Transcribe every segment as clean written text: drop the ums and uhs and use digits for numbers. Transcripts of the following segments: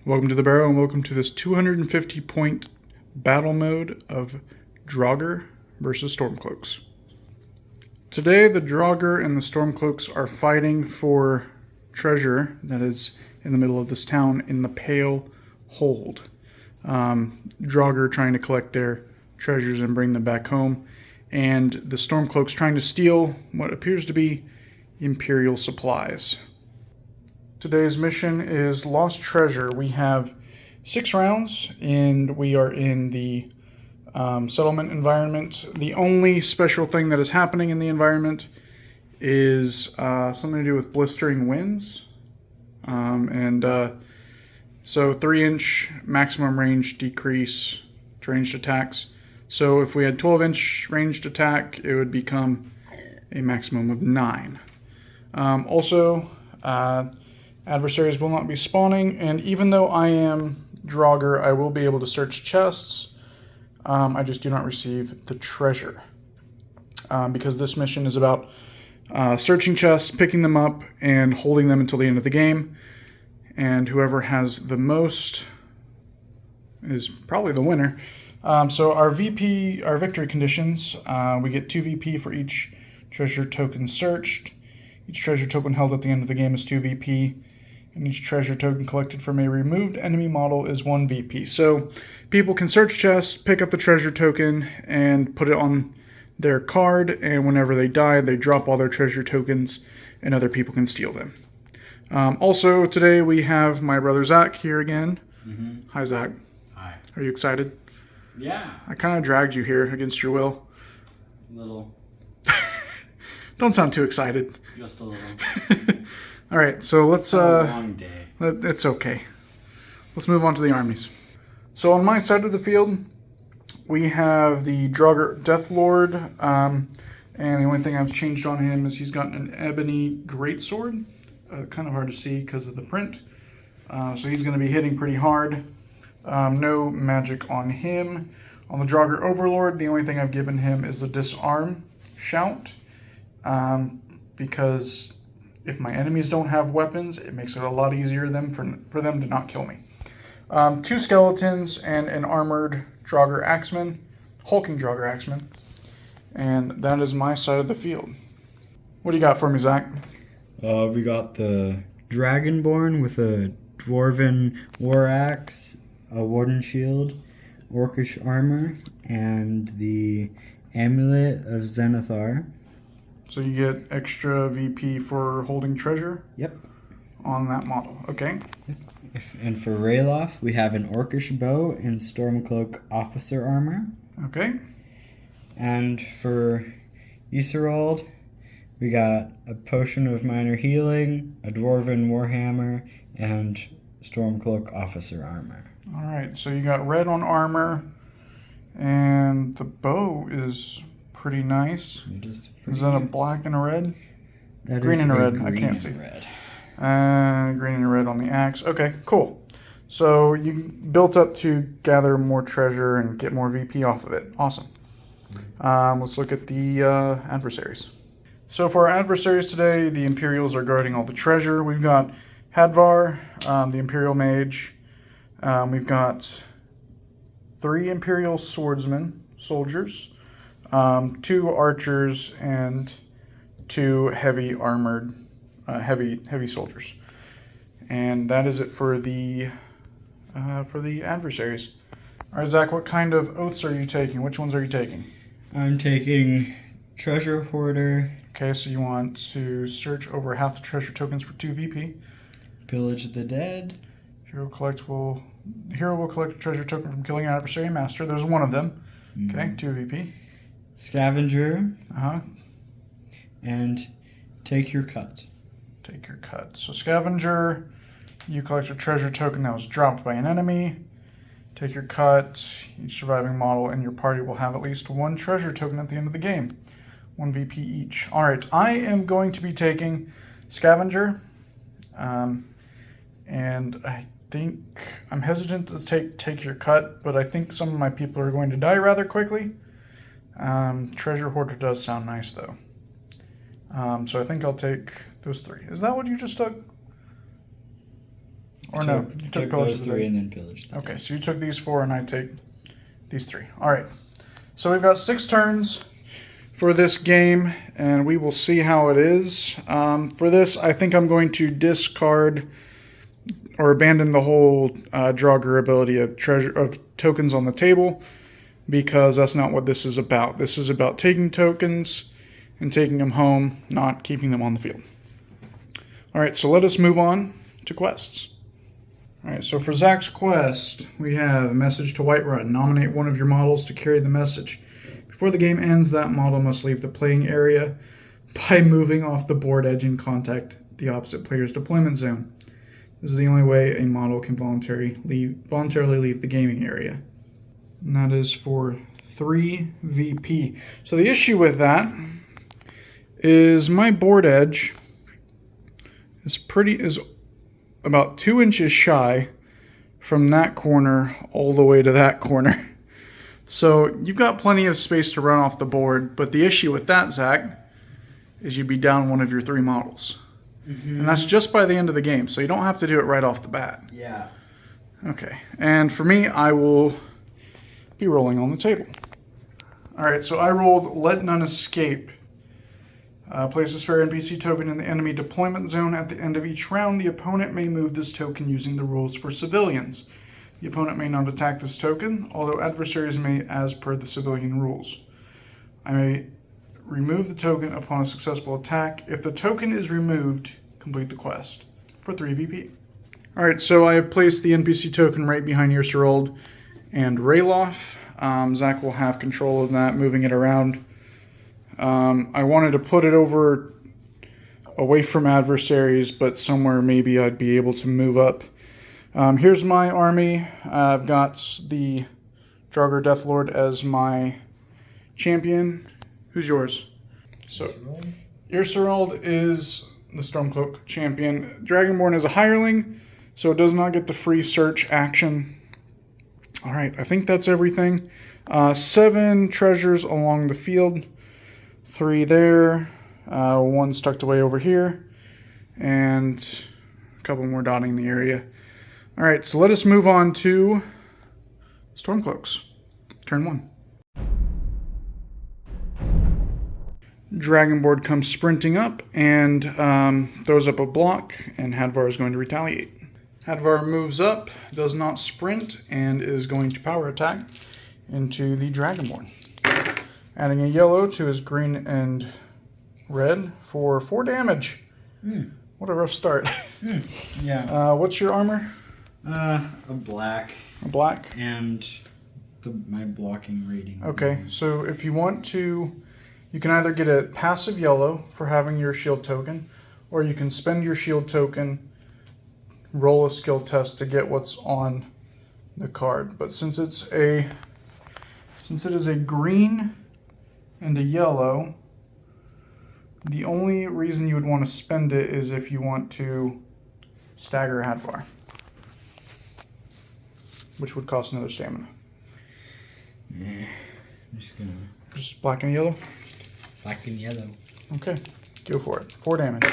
Welcome to the Barrow and welcome to this 250 point battle mode of Draugr versus Stormcloaks. Today the Draugr and the Stormcloaks are fighting for treasure that is in the middle of this town in the Pale Hold. Draugr trying to collect their treasures and bring them back home, and the Stormcloaks trying to steal what appears to be Imperial supplies. Today's mission is Lost Treasure. We have 6 rounds, and we are in the settlement environment. The only special thing that is happening in the environment is something to do with blistering winds. So 3-inch maximum range decrease to ranged attacks. So if we had 12-inch ranged attack, it would become a maximum of 9. Adversaries will not be spawning, and even though I am Draugr, I will be able to search chests. I just do not receive the treasure. Because this mission is about searching chests, picking them up, and holding them until the end of the game. And whoever has the most is probably the winner. So our victory conditions, we get 2 VP for each treasure token searched. Each treasure token held at the end of the game is 2 VP. And each treasure token collected from a removed enemy model is 1 VP. So people can search chests, pick up the treasure token, and put it on their card. And whenever they die, they drop all their treasure tokens, and other people can steal them. Also, today we have my brother Zack here again. Mm-hmm. Hi, Zack. Hi. Are you excited? Yeah. I kind of dragged you here against your will. A little. Don't sound too excited. Just a little. All right, so let's... It's a long day. It's okay. Let's move on to the armies. So on my side of the field, we have the Draugr Deathlord, and the only thing I've changed on him is he's gotten an ebony greatsword. Kind of hard to see because of the print. So he's going to be hitting pretty hard. No magic on him. On the Draugr Overlord, the only thing I've given him is the disarm shout, because if my enemies don't have weapons, it makes it a lot easier for them to not kill me. 2 skeletons and an armored Draugr Axeman, hulking Draugr Axeman, and that is my side of the field. What do you got for me, Zack? We got the Dragonborn with a dwarven war axe, a warden shield, orcish armor, and the amulet of Zenithar. So you get extra VP for holding treasure? Yep. On that model. Okay. And for Rayloff, we have an orcish bow and Stormcloak officer armor. Okay. And for Iserold, we got a potion of minor healing, a dwarven warhammer, and Stormcloak officer armor. All right. So you got red on armor, and the bow is pretty nice. Is that a black and a red? That green is and a red. green I can't and see. Red. Green and red on the axe. Okay, cool. So you built up to gather more treasure and get more VP off of it. Awesome. Let's look at the adversaries. So for our adversaries today, the Imperials are guarding all the treasure. We've got Hadvar, the Imperial Mage. We've got 3 Imperial Swordsmen, soldiers. 2 archers and 2 heavy armored, heavy soldiers, and that is it for the adversaries. All right, Zack, what kind of oaths are you taking? Which ones are you taking? I'm taking Treasure Hoarder. Okay, so you want to search over half the treasure tokens for 2 VP. Pillage the Dead. Hero will collect a treasure token from killing an adversary master. There's one of them. Okay, 2 VP. Scavenger. Uh-huh. And Take Your Cut. Take your cut. So Scavenger, you collect a treasure token that was dropped by an enemy. Take your cut. Each surviving model in your party will have at least 1 treasure token at the end of the game. 1 VP each. All right, I am going to be taking Scavenger. And I think I'm hesitant to take your cut, but I think some of my people are going to die rather quickly. Treasure Hoarder does sound nice, though. So I think I'll take those 3. Is that what you just took? Or no, you took Pillage those of the three Dead. and then Pillage. the Okay, Dead. so you took these 4 and I take these 3. All right. So we've got 6 turns for this game, and we will see how it is. For this, I think I'm going to discard or abandon the whole Draugr ability of tokens on the table, because that's not what this is about. This is about taking tokens and taking them home, not keeping them on the field. All right, so let us move on to quests. All right, so for Zack's quest, we have a message to Whiterun. Nominate one of your models to carry the message. Before the game ends, that model must leave the playing area by moving off the board edge and contact the opposite player's deployment zone. This is the only way a model can voluntarily leave the gaming area. And that is for 3 VP. So the issue with that is my board edge is about 2 inches shy from that corner all the way to that corner. So you've got plenty of space to run off the board, but the issue with that, Zack, is you'd be down one of your 3 models. Mm-hmm. And that's just by the end of the game, so you don't have to do it right off the bat. Yeah. Okay, and for me, I will be rolling on the table. All right, so I rolled Let None Escape. Place a spare NPC token in the enemy deployment zone. At the end of each round, the opponent may move this token using the rules for civilians. The opponent may not attack this token, although adversaries may, as per the civilian rules. I may remove the token upon a successful attack. If the token is removed, complete the quest for 3 VP. All right, so I have placed the NPC token right behind Yerserold and Rayloff. Zack will have control of that, moving it around. I wanted to put it over away from adversaries, but somewhere maybe I'd be able to move up. Here's my army. I've got the Draugr Deathlord as my champion. Who's yours? So, Yerserold is the Stormcloak champion. Dragonborn is a hireling, so it does not get the free search action. All right, I think that's everything. 7 treasures along the field. 3 there. 1's tucked away over here. And a couple more dotting the area. All right, so let us move on to Stormcloaks. Turn 1. Dragonborn comes sprinting up and throws up a block, and Hadvar is going to retaliate. Hadvar moves up, does not sprint, and is going to power attack into the Dragonborn. Adding a yellow to his green and red for 4 damage. What a rough start. Yeah. What's your armor? A black. A black? And my blocking rating. Okay, so if you want to, you can either get a passive yellow for having your shield token, or you can spend your shield token, roll a skill test to get what's on the card. But since it is a green and a yellow, the only reason you would want to spend it is if you want to stagger Hadvar, which would cost another stamina. Yeah, I'm just gonna... Just black and yellow? Black and yellow. Okay, go for it. 4 damage.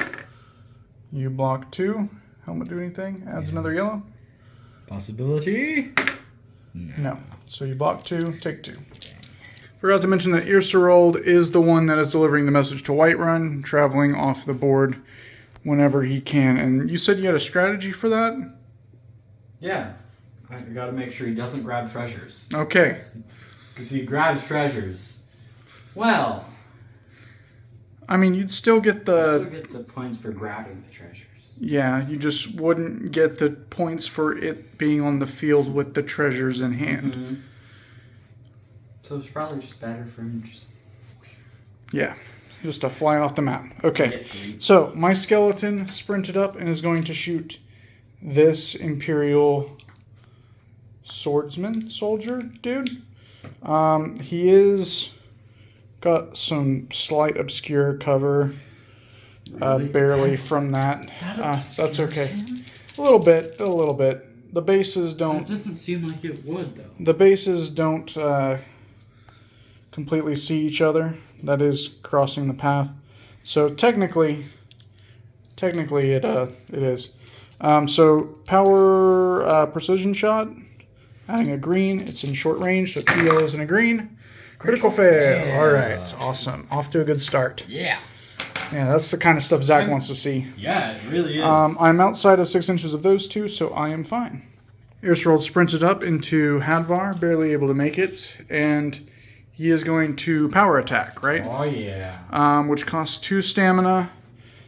You block 2. Helmet do anything? Adds another yellow? Possibility? No. So you block 2, take 2. Forgot to mention that Yerserold is the one that is delivering the message to Whiterun, traveling off the board whenever he can. And you said you had a strategy for that? Yeah. I gotta make sure he doesn't grab treasures. Okay. Because he grabs treasures. Well, I mean, you'd still get still get the points for grabbing the treasures. Yeah, you just wouldn't get the points for it being on the field with the treasures in hand. Mm-hmm. So it's probably just better for him just... Yeah, just to fly off the map. Okay, so my skeleton sprinted up and is going to shoot this Imperial swordsman soldier dude. He is got some slight obscure cover, barely from that. That's okay. A little bit. The bases don't. It doesn't seem like it would, though. The bases don't completely see each other. That is crossing the path. So technically it is. So power precision shot, adding a green. It's in short range, so 2 yellows and a green. Critical fail. All right, awesome. Off to a good start. Yeah. Yeah, that's the kind of stuff Zack wants to see. Yeah, it really is. I'm outside of 6 inches of those two, so I am fine. Earsrold sprinted up into Hadvar, barely able to make it, and he is going to power attack, right? Oh, yeah. Which costs 2 stamina,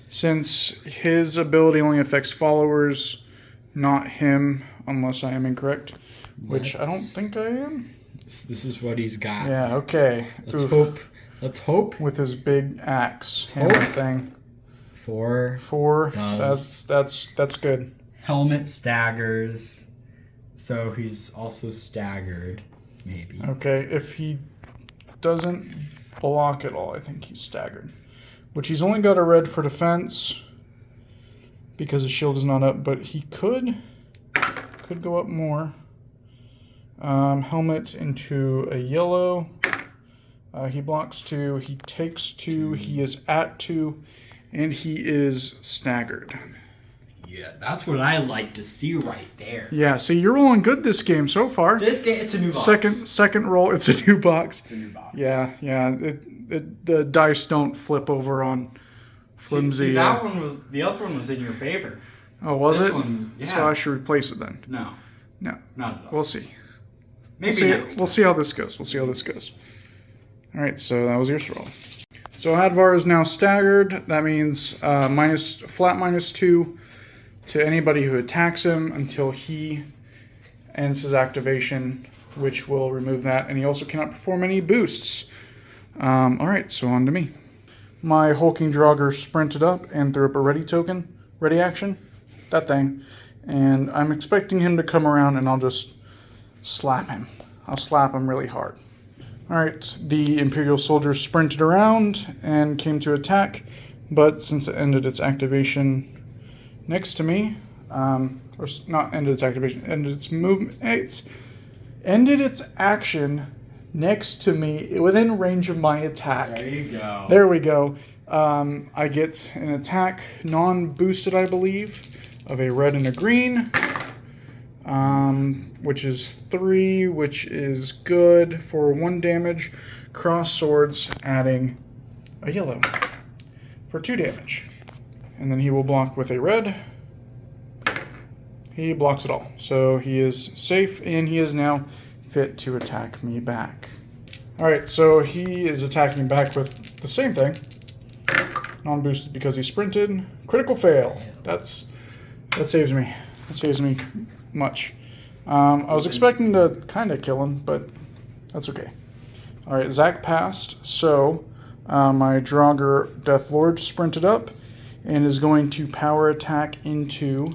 since his ability only affects followers, not him, unless I am incorrect, which I don't think I am. This is what he's got. Yeah, okay. Let's hope. Let's hope. With his big axe hammer thing. 4. 4. Does. That's good. Helmet staggers, so he's also staggered, maybe. Okay, if he doesn't block at all, I think he's staggered. Which he's only got a red for defense because his shield is not up, but he could go up more. Helmet into a yellow. He blocks 2. He takes 2. He is at 2, and he is staggered. Yeah, that's what I like to see right there. Yeah, see, you're rolling good this game so far. This game, it's a new box. Second roll, it's a new box. It's a new box. Yeah. The dice don't flip over on flimsy. See, that one was, the other one was in your favor. Oh, was This it? one, yeah. So I should replace it then. No, No, not at all. we'll see. Maybe next. We'll see how this goes. All right, so that was your roll. So Hadvar is now staggered. That means flat -2 to anybody who attacks him until he ends his activation, which will remove that. And he also cannot perform any boosts. All right, so on to me. My hulking Draugr sprinted up and threw up a ready token, ready action, that thing. And I'm expecting him to come around and I'll just slap him. I'll slap him really hard. Alright, the Imperial soldier sprinted around and came to attack, but since it ended its activation next to me, or not ended its activation, ended its movement, it's ended its action next to me within range of my attack. There you go. There we go. I get an attack, non-boosted I believe, of a red and a green. Which is 3, which is good for 1 damage. Cross swords, adding a yellow for 2 damage. And then he will block with a red. He blocks it all. So he is safe, and he is now fit to attack me back. Alright, so he is attacking back with the same thing. Non-boosted because he sprinted. Critical fail. That saves me. That saves me much. I was expecting to kind of kill him, but that's okay. Alright, Zack passed, so my Draugr Deathlord sprinted up and is going to power attack into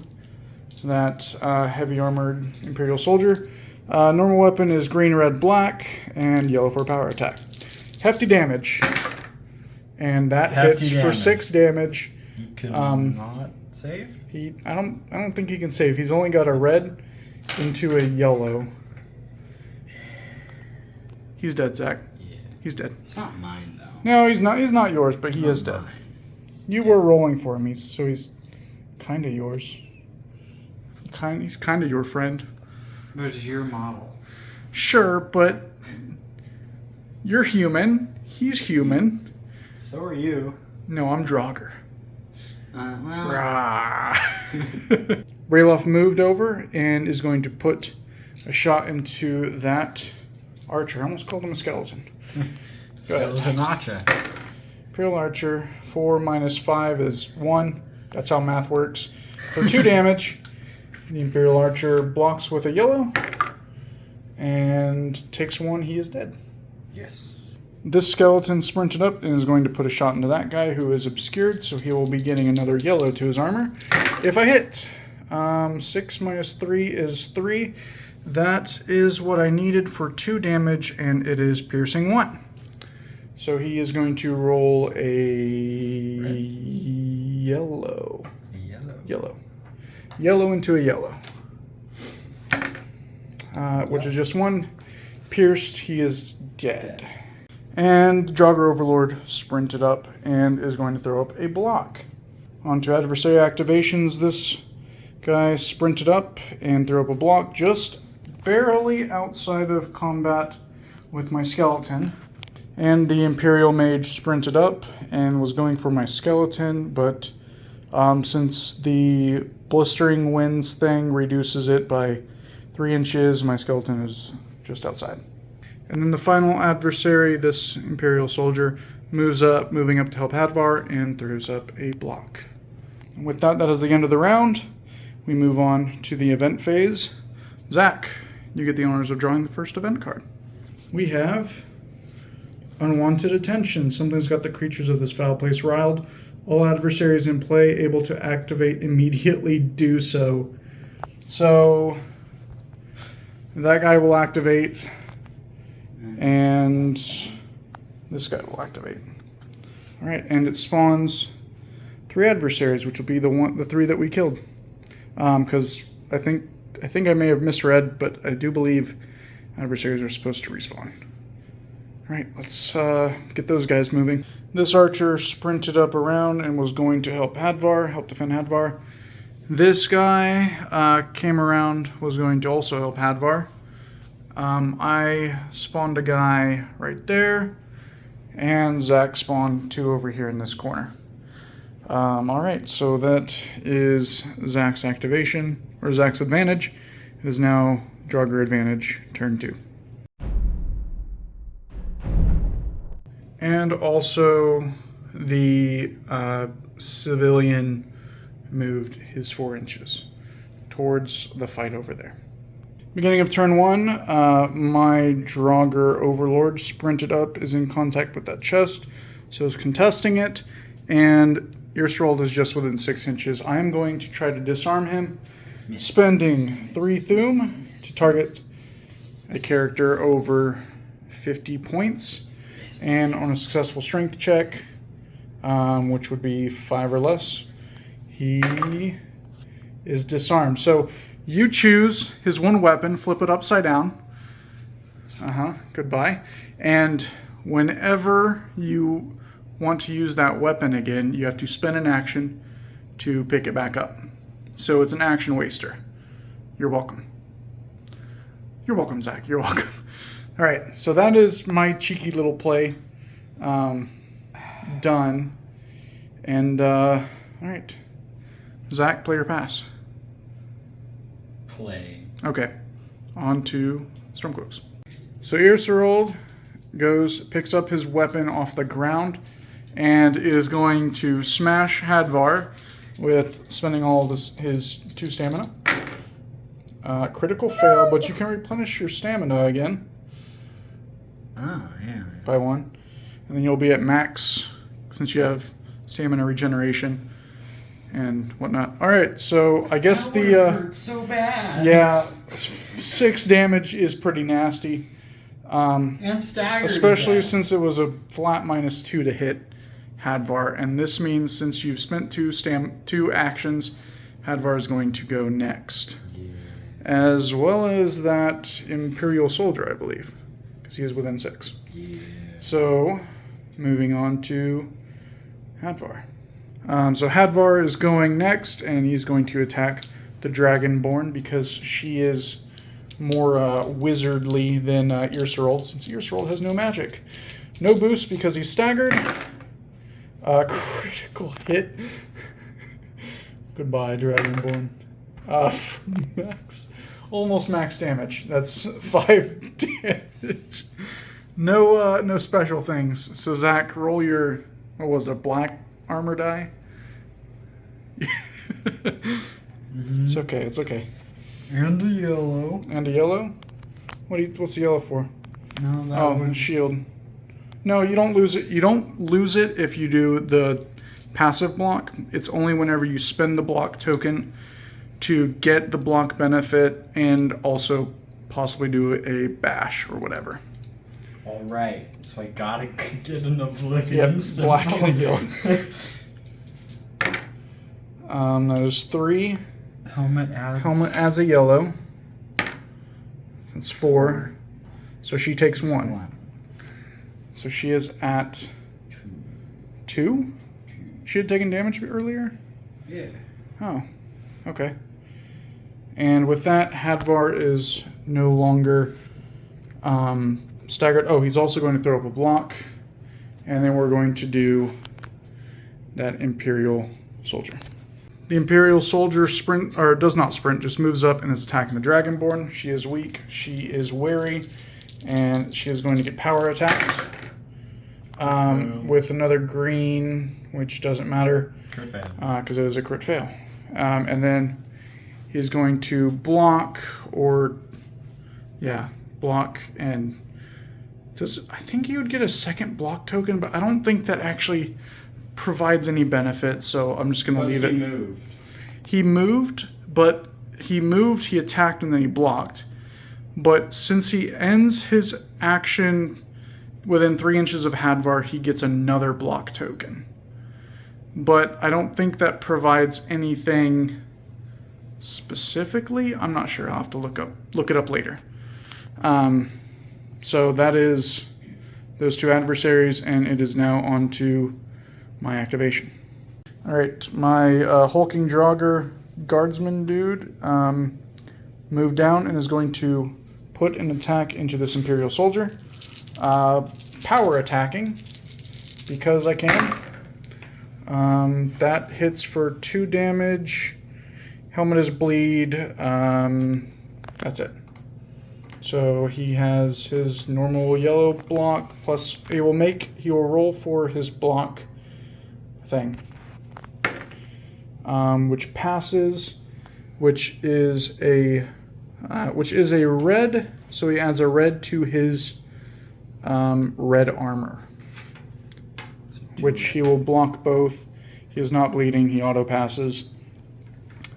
that heavy armored Imperial soldier. Normal weapon is green, red, black, and yellow for power attack. Hefty damage. And that hits for 6 damage. You can not save? I don't think he can save. He's only got a red into a yellow. He's dead, Zack. Yeah. He's dead. It's not mine, though. No, he's not. He's not yours, but he is dead. You were rolling for him, so he's kind of yours. He's kind of your friend. But it's your model. Sure, but you're human. He's human. So are you. No, I'm Draugr. Well. Ralof moved over and is going to put a shot into that archer. I almost called him a skeleton. Skeleton archer. Imperial archer. 4 minus 5 is 1. That's how math works. For 2 damage, the Imperial archer blocks with a yellow and takes 1. He is dead. Yes. This skeleton sprinted up and is going to put a shot into that guy who is obscured, so he will be getting another yellow to his armor. If I hit, 6 minus 3 is 3. That is what I needed for 2 damage, and it is piercing 1. So he is going to roll a Red. yellow. Yellow. Yellow into a yellow. Which is just 1. Pierced, he is dead. And Draugr Overlord sprinted up and is going to throw up a block. On to adversary activations. This Guy sprinted up and threw up a block just barely outside of combat with my skeleton. And the Imperial Mage sprinted up and was going for my skeleton, but since the blistering winds thing reduces it by 3 inches, my skeleton is just outside. And then the final adversary, this Imperial soldier, moves up, moving up to help Hadvar, and throws up a block. And with that, that is the end of the round. We move on to the event phase. Zack, you get the honors of drawing the first event card. We have Unwanted Attention. Something's got the creatures of this foul place riled. All adversaries in play able to activate immediately do so. So that guy will activate, and this guy will activate. All right, and it spawns 3 adversaries, which will be the 3 that we killed. Because I think I may have misread, but I do believe adversaries are supposed to respawn. All right, let's get those guys moving. This archer sprinted up around and was going to help defend Hadvar. This guy came around, was going to also help Hadvar. I spawned a guy right there, and Zack spawned 2 over here in this corner. All right, so that is Zack's activation, or Zack's advantage. It is now Draugr advantage, turn 2. And also, the civilian moved his 4 inches towards the fight over there. Beginning of turn 1, my Draugr Overlord sprinted up, is in contact with that chest, so is contesting it, and Earthroll is just within 6 inches. I am going to try to disarm him, spending 3 Thuum to target a character over 50 points. And on a successful strength check, which would be 5 or less, he is disarmed. So you choose his one weapon, flip it upside down. Goodbye. And whenever you want to use that weapon again, you have to spend an action to pick it back up. So it's an action waster. You're welcome. You're welcome, Zack. You're welcome. All right, so that is my cheeky little play done. And, all right. Zack, play or pass? Play. Okay, on to Stormcloaks. So Earthroll picks up his weapon off the ground and is going to smash Hadvar with spending all of his 2 stamina. Critical fail, but you can replenish your stamina again. Oh, yeah. By 1. And then you'll be at max since you have stamina regeneration and whatnot. Alright, so I guess that hurt so bad. Yeah, 6 damage is pretty nasty. And staggered. Especially since it was a flat -2 to hit Hadvar. And this means since you've spent 2 actions, Hadvar is going to go next. Yeah. As well as that Imperial soldier, I believe. Because he is within 6. Yeah. So, moving on to Hadvar. So Hadvar is going next, and he's going to attack the Dragonborn because she is more wizardly than Earthroll, since Earthroll has no magic. No boost because he's staggered. Critical hit. Goodbye, Dragonborn. Almost max damage. That's 5 damage. No special things. So Zack, roll your, what was it, black armor die? It's okay. It's okay. And a yellow. And a yellow. What's the yellow for? No, that one. Shield. No, you don't lose it. You don't lose it if you do the passive block. It's only whenever you spend the block token to get the block benefit and also possibly do a bash or whatever. All right, so I gotta get an Oblivion. Yep, black and yellow. That is 3. Helmet adds a yellow. That's 4. So she takes 1. So she is at 2? She had taken damage earlier? Yeah. Oh, okay. And with that, Hadvar is no longer staggered. Oh, he's also going to throw up a block. And then we're going to do that Imperial soldier. The Imperial soldier does not sprint, just moves up and is attacking the Dragonborn. She is weak, she is wary, and she is going to get power attacked with another green, which doesn't matter Crit fail. because it is a crit fail. And then he's going to block block, and I think he would get a second block token, but I don't think that actually provides any benefit, so I'm just going to leave it. He moved, he attacked, and then he blocked. But since he ends his action within 3 inches of Hadvar, he gets another block token. But I don't think that provides anything specifically. I'm not sure. I'll have to look it up later. So that is those two adversaries, and it is now on to my activation. Alright, my hulking Draugr guardsman dude moved down and is going to put an attack into this Imperial soldier. Power attacking, because I can. That hits for 2 damage. Helmet is bleed. That's it. So he has his normal yellow block, plus he will roll for his block thing. Which passes, which is a red, so he adds a red to his red armor, which he will block both. He is not bleeding, he auto passes,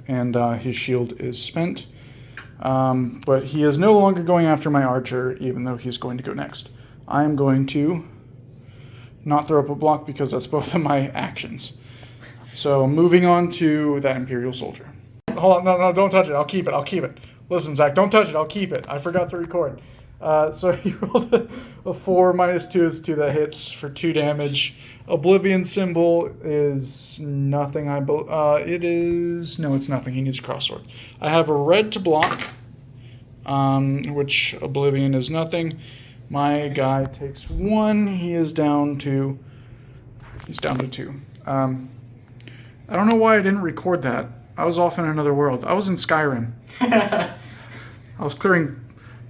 and his shield is spent. But he is no longer going after my archer, even though he's going to go next. I am going to not throw up a block because that's both of my actions. So moving on to that Imperial soldier. Hold on, no, don't touch it. I'll keep it. Listen, Zach, don't touch it. I'll keep it. I forgot to record. So he rolled a 4 minus 2 is 2 that hits for 2 damage. Oblivion symbol is nothing. It is... No, it's nothing. He needs a crossword. I have a red to block, which Oblivion is nothing. My guy takes 1. He is down to... He's down to 2. I don't know why I didn't record that. I was off in another world. I was in Skyrim. I was clearing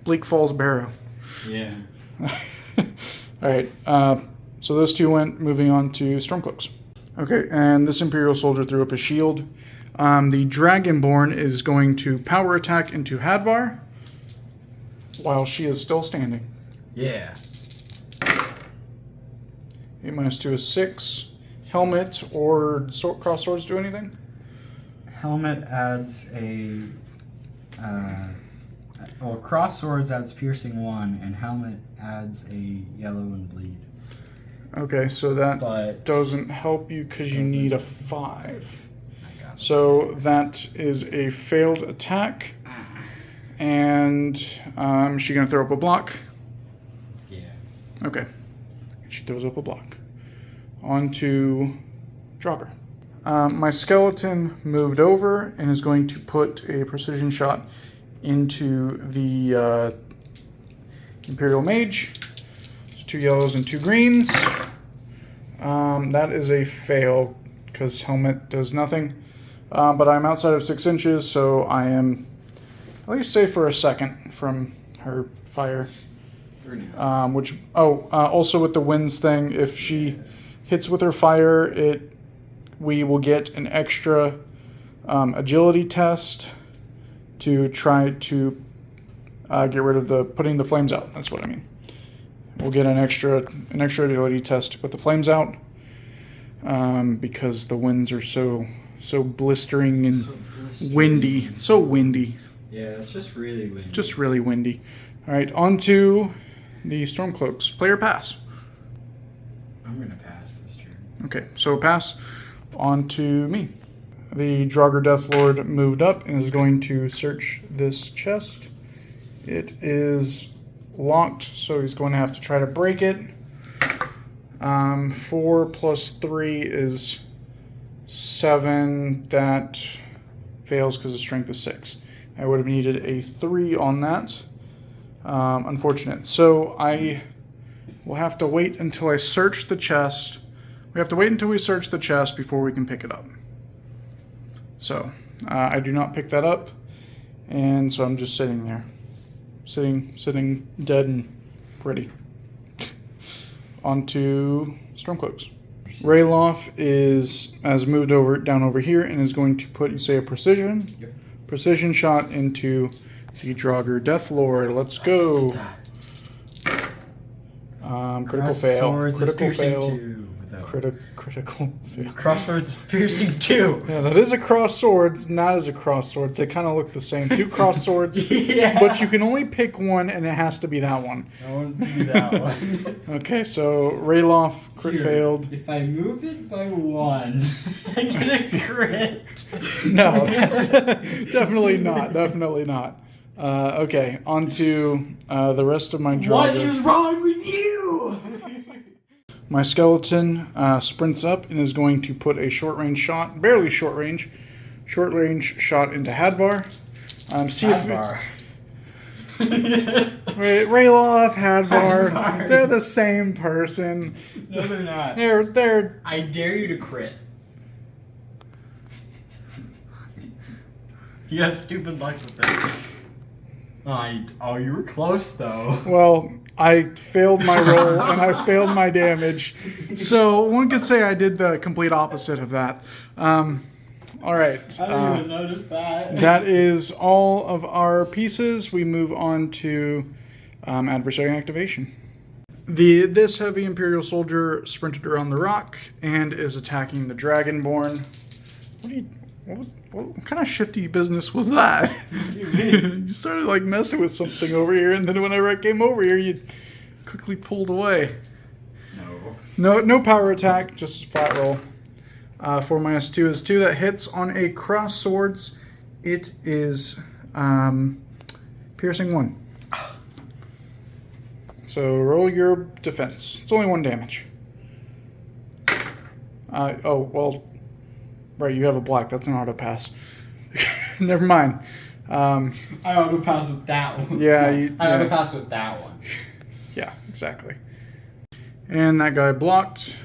Bleak Falls Barrow. Yeah. Alright, so those 2 went, moving on to Stormcloaks. Okay, and this Imperial soldier threw up a shield. The Dragonborn is going to power attack into Hadvar while she is still standing. Yeah. 8 minus 2 is 6. Helmet or cross swords do anything? Helmet adds a... cross swords adds piercing 1, and helmet adds a yellow and bleed. Okay, so that doesn't help you because you need a 5. So that is a failed attack. And is she going to throw up a block? Yeah. Okay. She throws up a block. On to Draugr. My skeleton moved over and is going to put a precision shot into the Imperial Mage. So 2 yellows and 2 greens. That is a fail because helmet does nothing. But I'm outside of 6 inches, so I am at least safe for a second from her fire. Also with the winds thing, if she hits with her fire, we will get an extra agility test to try to get rid of putting the flames out. That's what I mean. We'll get an extra agility test to put the flames out because the winds are so blistering and windy. It's so windy. Yeah, it's just really windy. Just really windy. All right, on to the Stormcloaks. Player pass. I'm going to pass this turn. Okay, so pass. On to me. The Draugr Deathlord moved up and is going to search this chest. It is locked, so he's going to have to try to break it. 4 plus 3 is 7. That fails because the strength is 6. I would have needed a 3 on that. Unfortunate. So I will have to wait until I search the chest. We have to wait until we search the chest before we can pick it up. So I do not pick that up, and so I'm just sitting there. Sitting dead and pretty. On to Stormcloaks. Rayloff has moved down over here and is going to put, you say, a precision shot into the Draugr Deathlord. Let's go. Critical fail. Critical fail. Critical fail. Crosswords piercing 2. Yeah, that is a cross swords, not as a cross swords. They kind of look the same. 2 cross swords, yeah. But you can only pick one, and it has to be that one. I want to do that one. Okay, so Rayloff crit failed. If I move it by 1, I get a crit. No, that's definitely not. Definitely not. Okay, on to the rest of my Draugr. What is wrong with you? My skeleton sprints up and is going to put a short-range shot, barely short-range shot into Hadvar. See Hadvar. Rayloff, Hadvar, they're the same person. No, they're not. They're. I dare you to crit. You have stupid luck with that. Oh, you were close though. Well, I failed my roll and I failed my damage. So one could say I did the complete opposite of that. All right. I didn't even notice that. That is all of our pieces. We move on to adversary activation. This heavy Imperial soldier sprinted around the rock and is attacking the Dragonborn. What kind of shifty business was that? You started like messing with something over here, and then whenever I came over here, you quickly pulled away. No power attack, just flat roll. 4 - 2 is 2. That hits on a cross swords. It is piercing 1. So roll your defense. It's only 1 damage. Oh well. Right, you have a black. That's an auto pass. Never mind. I auto pass with that one. Yeah, I auto pass with that one. Yeah, exactly. And that guy blocked.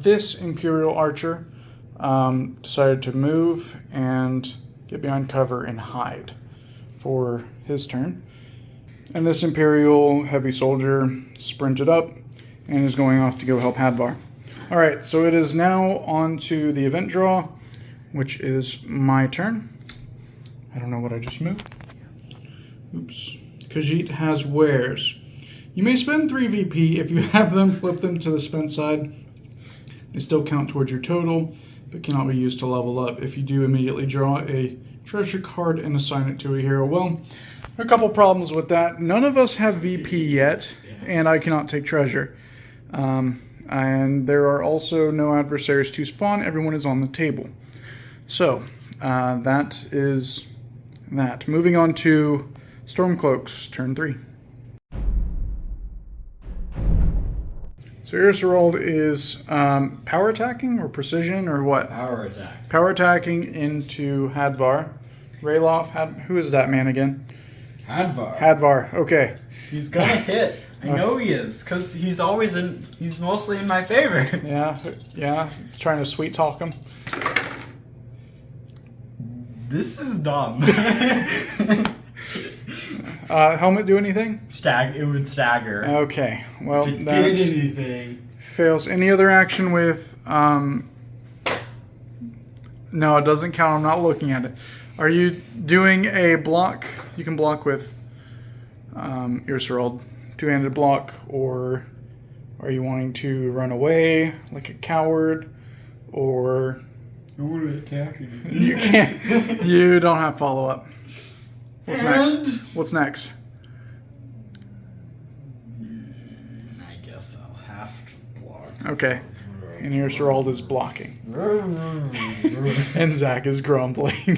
This Imperial archer decided to move and get behind cover and hide for his turn. And this Imperial heavy soldier sprinted up and is going off to go help Hadvar. All right, so it is now on to the event draw, which is my turn. I don't know what I just moved. Oops. Khajiit has wares. You may spend 3 VP. If you have them, flip them to the spent side. They still count towards your total, but cannot be used to level up. If you do, immediately draw a treasure card and assign it to a hero. Well, there are a couple problems with that. None of us have VP yet, and I cannot take treasure. And there are also no adversaries to spawn. Everyone is on the table. So, that is that. Moving on to Stormcloaks, turn 3. So Irsarold is power attacking or precision or what? Power attack. Power attacking into Hadvar. Rayloff, who is that man again? Hadvar, okay. He's gonna hit. I know he is, because he's mostly in my favor. Yeah, trying to sweet talk him. This is dumb. Helmet do anything? It would stagger. Okay, well, if it that did anything. Fails. Any other action with, no, it doesn't count. I'm not looking at it. Are you doing a block? You can block with Irsarold. 2-handed block, or are you wanting to run away like a coward, or I want to attack you. You can't. You don't have follow-up. What's next? I guess I'll have to block. Okay. And Irsarold is blocking. And Zack is grumbling.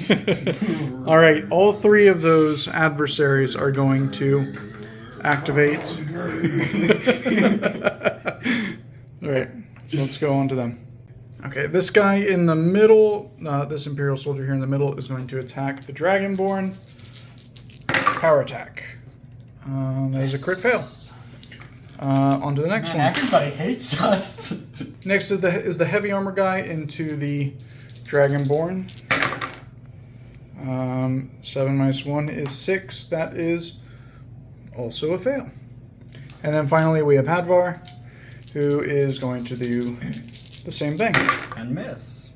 All right. All 3 of those adversaries are going to activate. All right. So let's go on to them. Okay. This guy in the middle, this Imperial soldier here in the middle, is going to attack the Dragonborn. power attack. That is a crit fail. On to the next one. Everybody hates us. Next is the heavy armor guy into the Dragonborn. 7 minus 1 is 6. That is also a fail. And then finally we have Hadvar, who is going to do the same thing. And miss.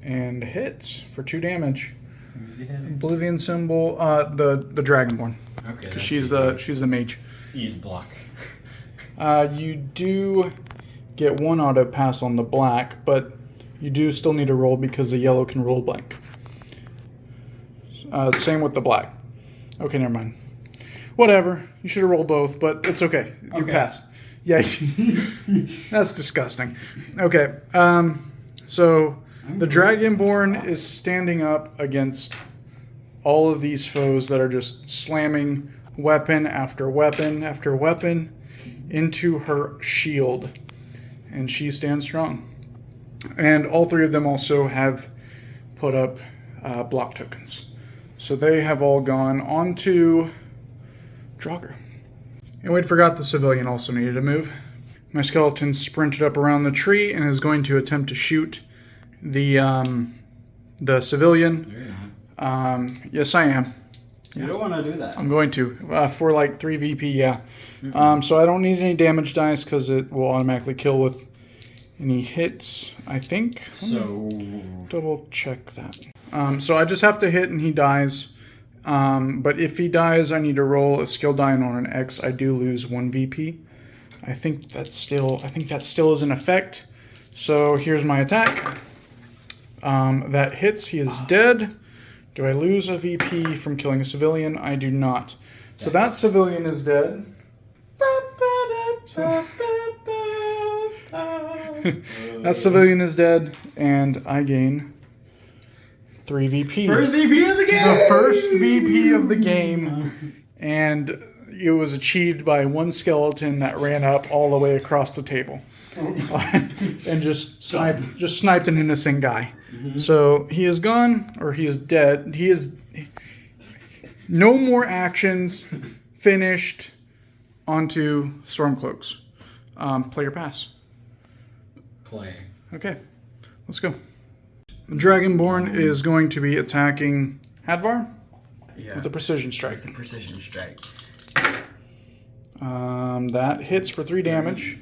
And hits for 2 damage. Who's he hitting? Oblivion symbol, the Dragonborn. Okay. Because she's the mage. Ease block. You do get 1 auto pass on the black, but you do still need to roll because the yellow can roll blank. Same with the black. Okay, never mind. Whatever. You should have rolled both, but it's okay. You passed. Yeah, that's disgusting. Okay, so the Dragonborn is standing up against all of these foes that are just slamming weapon after weapon after weapon into her shield, and she stands strong. And all 3 of them also have put up block tokens. So they have all gone on to Draugr. And we'd forgot the civilian also needed to move. My skeleton sprinted up around the tree and is going to attempt to shoot the civilian. Yes, I am. You don't want to do that. I'm going to. For like 3 VP, yeah. So I don't need any damage dice because it will automatically kill with any hits, I think. So Double check that. So I just have to hit and he dies. But if he dies, I need to roll a skill die, and on an X, I do lose 1 VP. I think that still is in effect. So here's my attack. That hits. He is dead. Do I lose a VP from killing a civilian? I do not. So that civilian is dead. That civilian is dead, and I gain 3 VP. First VP of the game! The first VP of the game, and it was achieved by 1 skeleton that ran up all the way across the table. And just sniped an innocent guy. So he is gone, or he is dead. He is no more actions. Finished. Onto Stormcloaks. Play your pass. Play. Okay, let's go. The Dragonborn is going to be attacking Hadvar with a precision strike. Precision strike. That hits for 3 damage.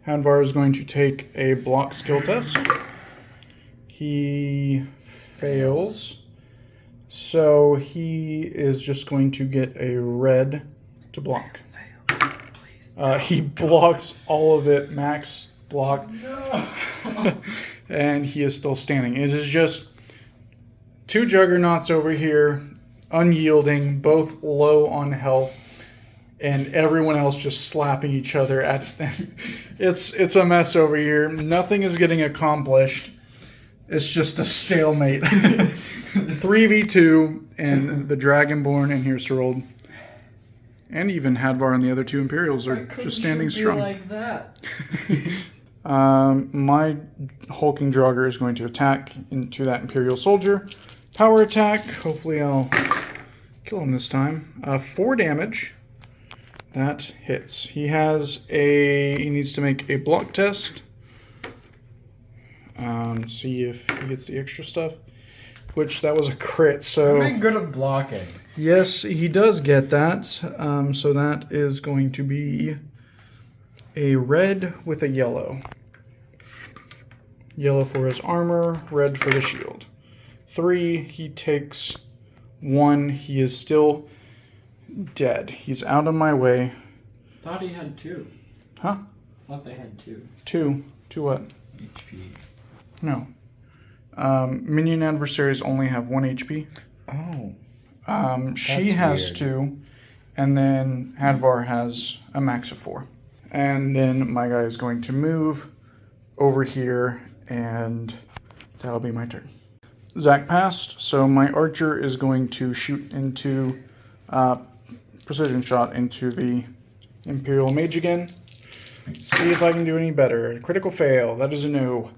Hadvar is going to take a block skill test. He fails. So he is just going to get a red to block. He blocks all of it, max block. No. And he is still standing. It is just 2 juggernauts over here, unyielding, both low on health, and everyone else just slapping each other at it's a mess over here. Nothing is getting accomplished. It's just a stalemate. 3v2, and the Dragonborn and here's Harold, and even Hadvar and the other 2 Imperials are just standing strong. Like that. My hulking Draugr is going to attack into that Imperial soldier. Power attack. Hopefully I'll kill him this time. 4 damage. That hits. He needs to make a block test. See if he gets the extra stuff. Which, that was a crit, so... I'm good at blocking. Yes, he does get that. So that is going to be a red with a yellow. Yellow for his armor, red for the shield. 3, he takes 1. He is still dead. He's out of my way. Thought he had 2. Huh? Thought they had 2. 2. 2 what? HP. No. Minion adversaries only have 1 HP. Oh. She has weird. 2. And then Hadvar has a max of 4. And then my guy is going to move over here, and that'll be my turn. Zack passed, so my archer is going to shoot into precision shot into the Imperial Mage again. See if I can do any better. Critical fail. That is a no.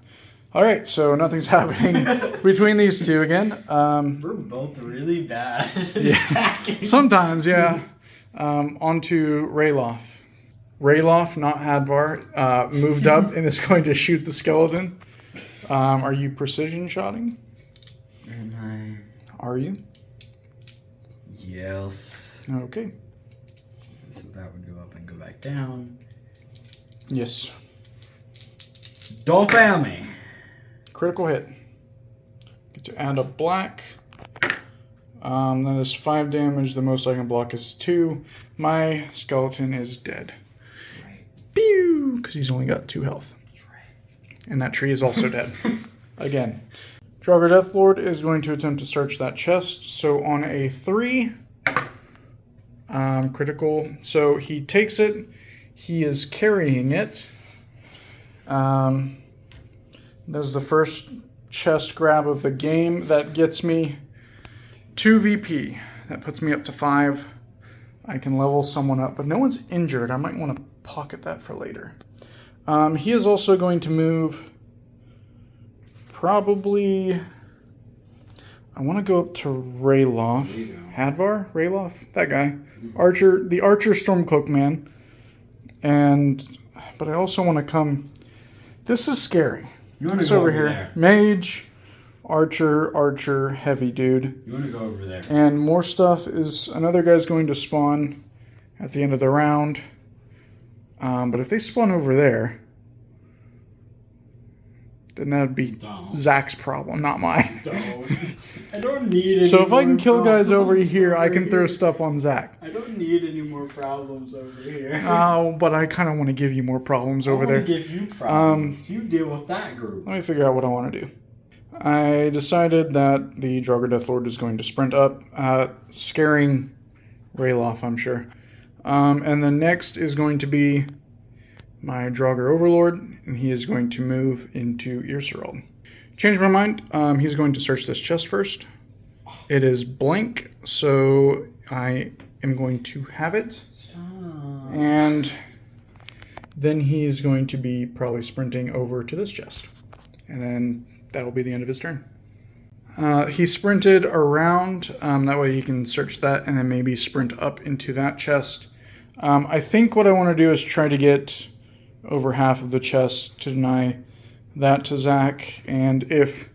All right, so nothing's happening between these two again. We're both really bad at attacking. Sometimes, yeah. On to Rayloff. Rayloff, not Hadvar, moved up and is going to shoot the skeleton. Are you precision shotting? Am Are you? Yes. Okay. So that would go up and go back down. Yes. Don't fail me. Critical hit. Get to add a black. That is 5 damage. The most I can block is 2. My skeleton is dead. Right. Pew! Because he's only got 2 health. Right. And that tree is also dead. Again. Draugr Deathlord is going to attempt to search that chest. So on a 3, critical. So he takes it. He is carrying it. This is the first chest grab of the game. That gets me 2 VP. That puts me up to 5. I can level someone up, but no one's injured. I might want to pocket that for later. He is also going to move probably... I want to go up to Rayloff. Hadvar? Rayloff? That guy. Archer, the Archer Stormcloak man. But I also want to come... This is scary. You want to It's go over over here. there. Mage, Archer, heavy dude. You want to go over there. And more stuff is... Another guy's going to spawn at the end of the round. But if they spawn over there, then that'd be Don't. Zack's problem, not mine. Don't. I don't need any So if I can more kill guys over problems here, I over can throw here. stuff on Zack. I don't need any more problems over here. Oh, but I kind of want to give you more problems over I there. want to give you problems. You deal with that group. Let me figure out what I want to do. I decided that the Draugr Deathlord is going to sprint up, scaring Rayloff, I'm sure. And then next is going to be my Draugr Overlord, and he is going to move into Irserald. Changed my mind. He's going to search this chest first. It is blank, so I am going to have it. Stop. And then he's going to be probably sprinting over to this chest. And then that will be the end of his turn. He sprinted around. That way he can search that and then maybe sprint up into that chest. I think what I want to do is try to get over half of the chest to deny that to Zack. And if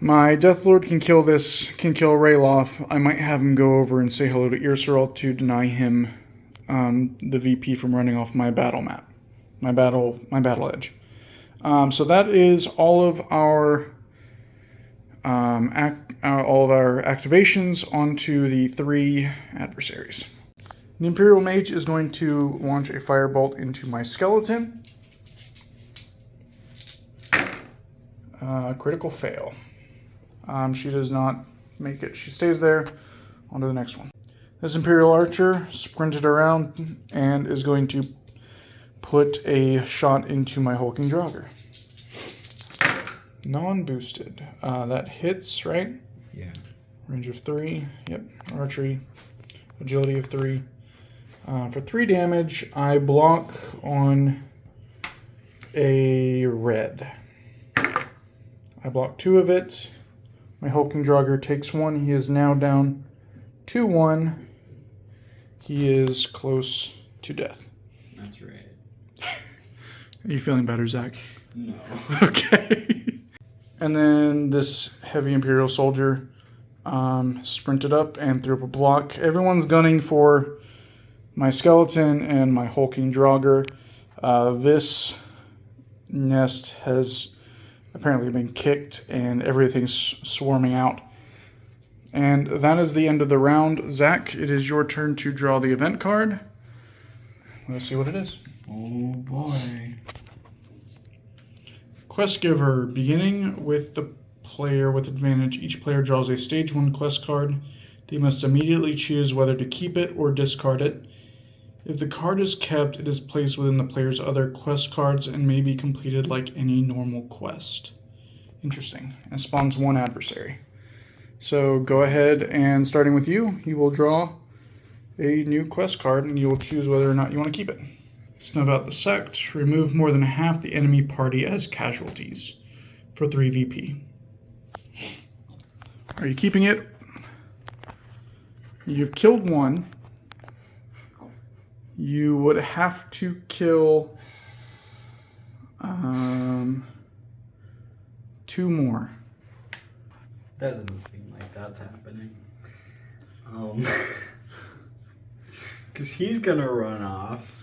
my Deathlord can kill Rayloff, I might have him go over and say hello to Irserald to deny him the VP from running off my battle map, my battle edge. So that is all of our activations onto the 3 adversaries. The Imperial Mage is going to launch a firebolt into my skeleton. Critical fail. She does not make it. She stays there. On to the next one. This Imperial Archer sprinted around and is going to put a shot into my hulking Draugr. Non-boosted. That hits, right? Yeah. Range of 3. Yep. Archery. Agility of 3. For 3 damage, I block on a red. I block 2 of it. My hulking Draugr takes 1. He is now down 2-1. He is close to death. That's right. Are you feeling better, Zack? No. Okay. And then this heavy Imperial soldier sprinted up and threw up a block. Everyone's gunning for my skeleton and my hulking Draugr. This nest has apparently been kicked and everything's swarming out. And that is the end of the round. Zack, it is your turn to draw the event card. Let's see what it is. Oh boy. Quest Giver. Beginning with the player with advantage, each player draws a stage 1 quest card. They must immediately choose whether to keep it or discard it. If the card is kept, it is placed within the player's other quest cards and may be completed like any normal quest. Interesting. And spawns 1 adversary. So go ahead and starting with you, you will draw a new quest card and you will choose whether or not you want to keep it. Snuff out the sect. Remove more than half the enemy party as casualties for 3 VP. Are you keeping it? You've killed one. You would have to kill 2 more. That doesn't seem like that's happening. Because he's gonna run off.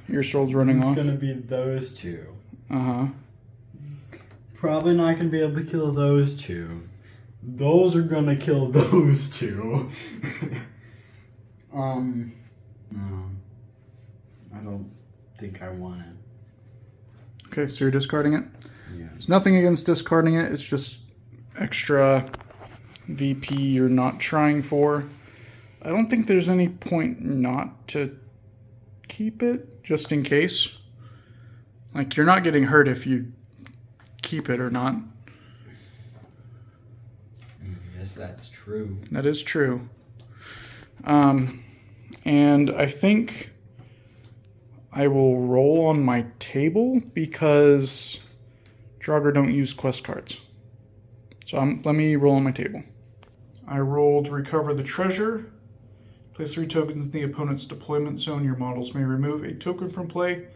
Your soul's running off. It's gonna be those 2. Uh-huh. Probably not gonna be able to kill those 2. Those are gonna kill those 2. No. I don't think I want it. Okay, so you're discarding it? Yeah. There's nothing against discarding it. It's just extra VP you're not trying for. I don't think there's any point not to keep it, just in case. Like, you're not getting hurt if you keep it or not. Yes, that's true. That is true. And I think I will roll on my table because Draugr don't use quest cards. So let me roll on my table. I rolled recover the treasure. Place 3 tokens in the opponent's deployment zone. Your models may remove a token from play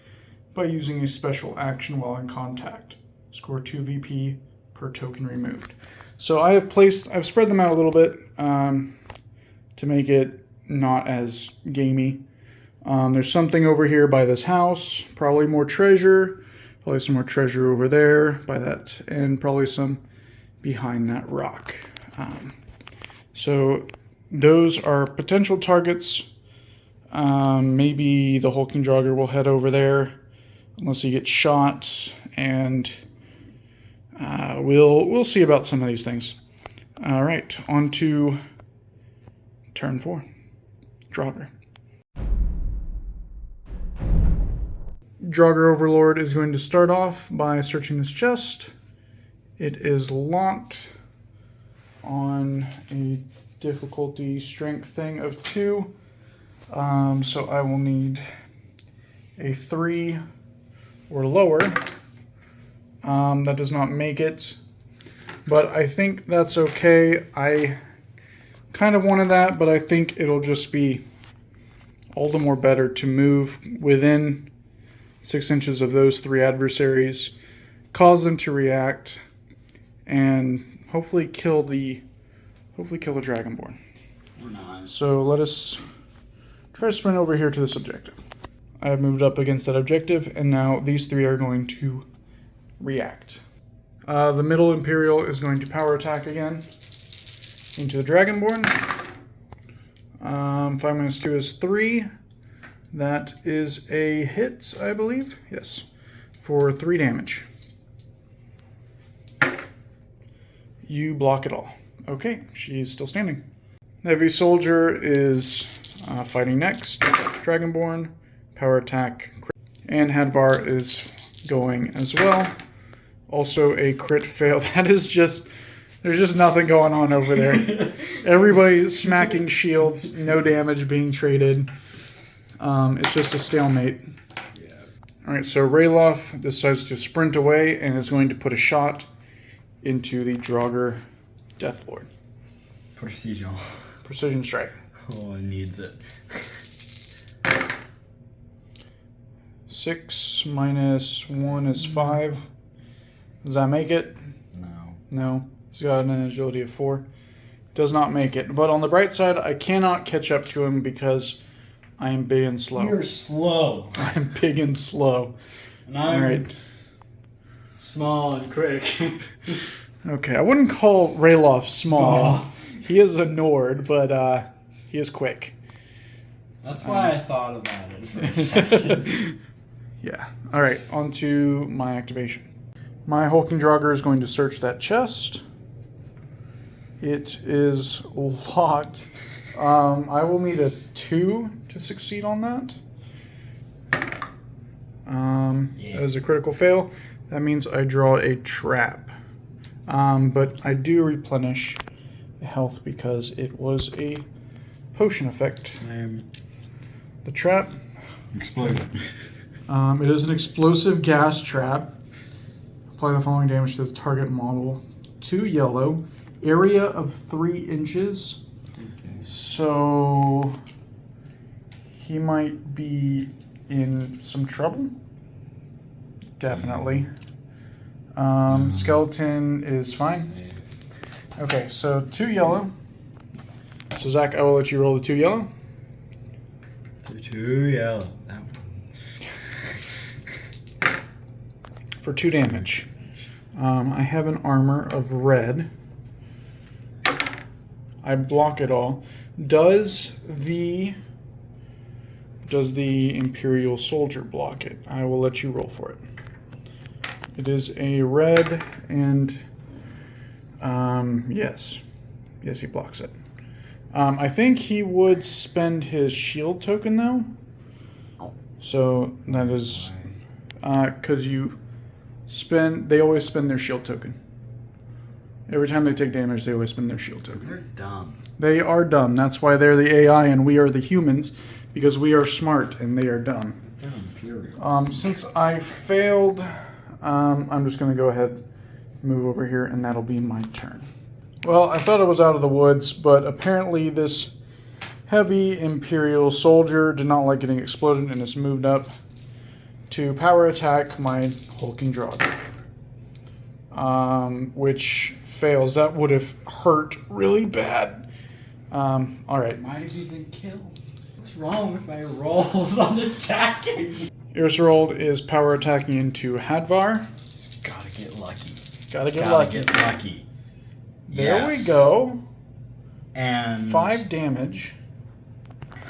by using a special action while in contact. Score 2 VP per token removed. So I've spread them out a little bit to make it not as gamey. There's something over here by this house, probably more treasure, probably some more treasure over there by that, and probably some behind that rock. So those are potential targets. Maybe the hulking Draugr will head over there unless he gets shot, and we'll see about some of these things. All right, on to turn 4. Draugr. Draugr Overlord is going to start off by searching this chest. It is locked on a difficulty strength thing of 2. So I will need a 3 or lower. That does not make it, but I think that's okay. I kind of wanted that, but I think it'll just be all the more better to move within 6 inches of those 3 adversaries, cause them to react, and hopefully kill the Dragonborn. Or not. So let us try to sprint over here to this objective. I have moved up against that objective, and now these 3 are going to react. The middle Imperial is going to power attack again into the Dragonborn. 5 minus 2 is 3. That is a hit, I believe. Yes, for 3 damage. You block it all. Okay, she's still standing. Heavy Soldier is fighting next. Dragonborn, power attack, crit. And Hadvar is going as well. Also a crit fail. That is just, there's just nothing going on over there. Everybody smacking shields, no damage being traded. It's just a stalemate. Yeah. Alright, so Rayloff decides to sprint away and is going to put a shot into the Draugr Deathlord. Procedural. Precision strike. Oh, it needs it. 6 minus 1 is 5. Does that make it? No. No. He's got an agility of 4. Does not make it. But on the bright side, I cannot catch up to him because I am big and slow. You're slow. I'm big and slow. And I'm Alright. small and quick. Okay, I wouldn't call Rayloff small. He is a Nord, but he is quick. That's why I thought about it for a second. Yeah. Alright, on to my activation. My hulking Draugr is going to search that chest. It is locked. I will need a 2 to succeed on that. That is a critical fail. That means I draw a trap. But I do replenish health because it was a potion effect. The trap Explode. It is an explosive gas trap. Apply the following damage to the target model. 2 yellow. Area of 3 inches. Okay. So he might be in some trouble. Definitely. Skeleton is fine. Okay, so 2 yellow. So Zach, I will let you roll the 2 yellow. 2 yellow. For 2 damage. I have an armor of red. I block it all. Does the Imperial soldier block it? I will let you roll for it. It is a red, and yes, he blocks it. I think he would spend his shield token though. So that is because they always spend their shield token. Every time they take damage, they always spend their shield token. They're dumb. They are dumb. That's why they're the AI and we are the humans, because we are smart and they are dumb. They're Imperials. Since I failed, I'm just going to go ahead and move over here, and that'll be my turn. Well, I thought I was out of the woods, but apparently this heavy Imperial soldier did not like getting exploded and has moved up to power attack my hulking Draugr. Which fails. That would have hurt really bad. Alright. Might have even killed. What's wrong with my rolls on attacking? Irserold is power attacking into Hadvar. Gotta get lucky. Gotta get lucky. There we go. And 5 damage.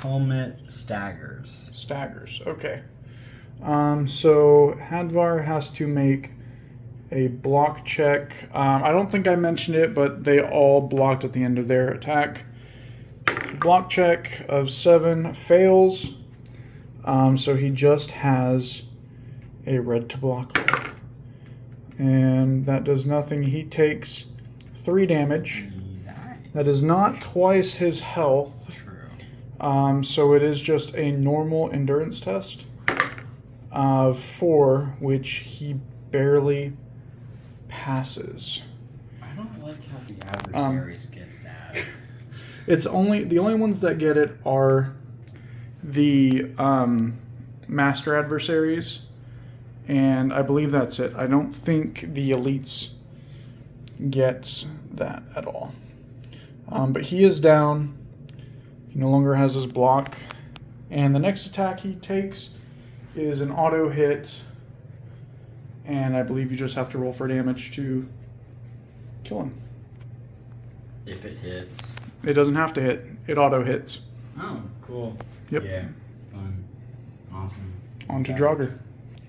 Helmet staggers. Okay. So Hadvar has to make a block check. I don't think I mentioned it, but they all blocked at the end of their attack. Block check of 7 fails. So he just has a red to block with. And that does nothing. He takes 3 damage. That is not twice his health. True. So it is just a normal endurance test of 4, which he barely passes. I don't like how the adversaries get that. It's the only ones that get it are the master adversaries, and I believe that's it. I don't think the elites get that at all. But he is down. He no longer has his block, and the next attack he takes is an auto hit, and I believe you just have to roll for damage to kill him. If it hits. It doesn't have to hit. It auto hits. Oh, cool. Yep. Yeah, fun. Awesome. On to Draugr.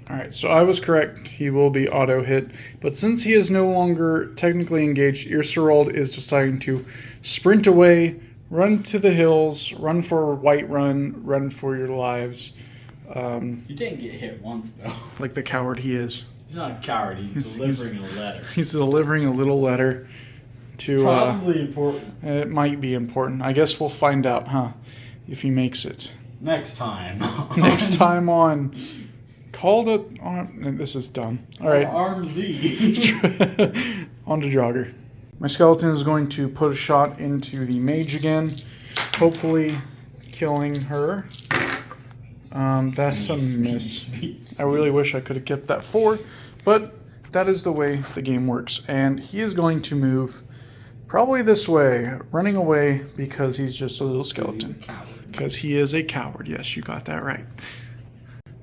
Alright, so I was correct. He will be auto hit. But since he is no longer technically engaged, Irserold is deciding to sprint away, run to the hills, run for a white run for your lives. You didn't get hit once, though. Like the coward he is. He's not a coward. He's delivering a letter. He's delivering a little letter to... Probably important. It might be important. I guess we'll find out, huh? If he makes it. Next time. Next time on... Called it on... This is dumb. Alright. Arm Z. On to Draugr. My skeleton is going to put a shot into the mage again. Hopefully killing her. That's a miss. I really wish I could have kept that 4. But that is the way the game works. And he is going to move probably this way. Running away because he's just a little skeleton. Because he is a coward. Yes, you got that right.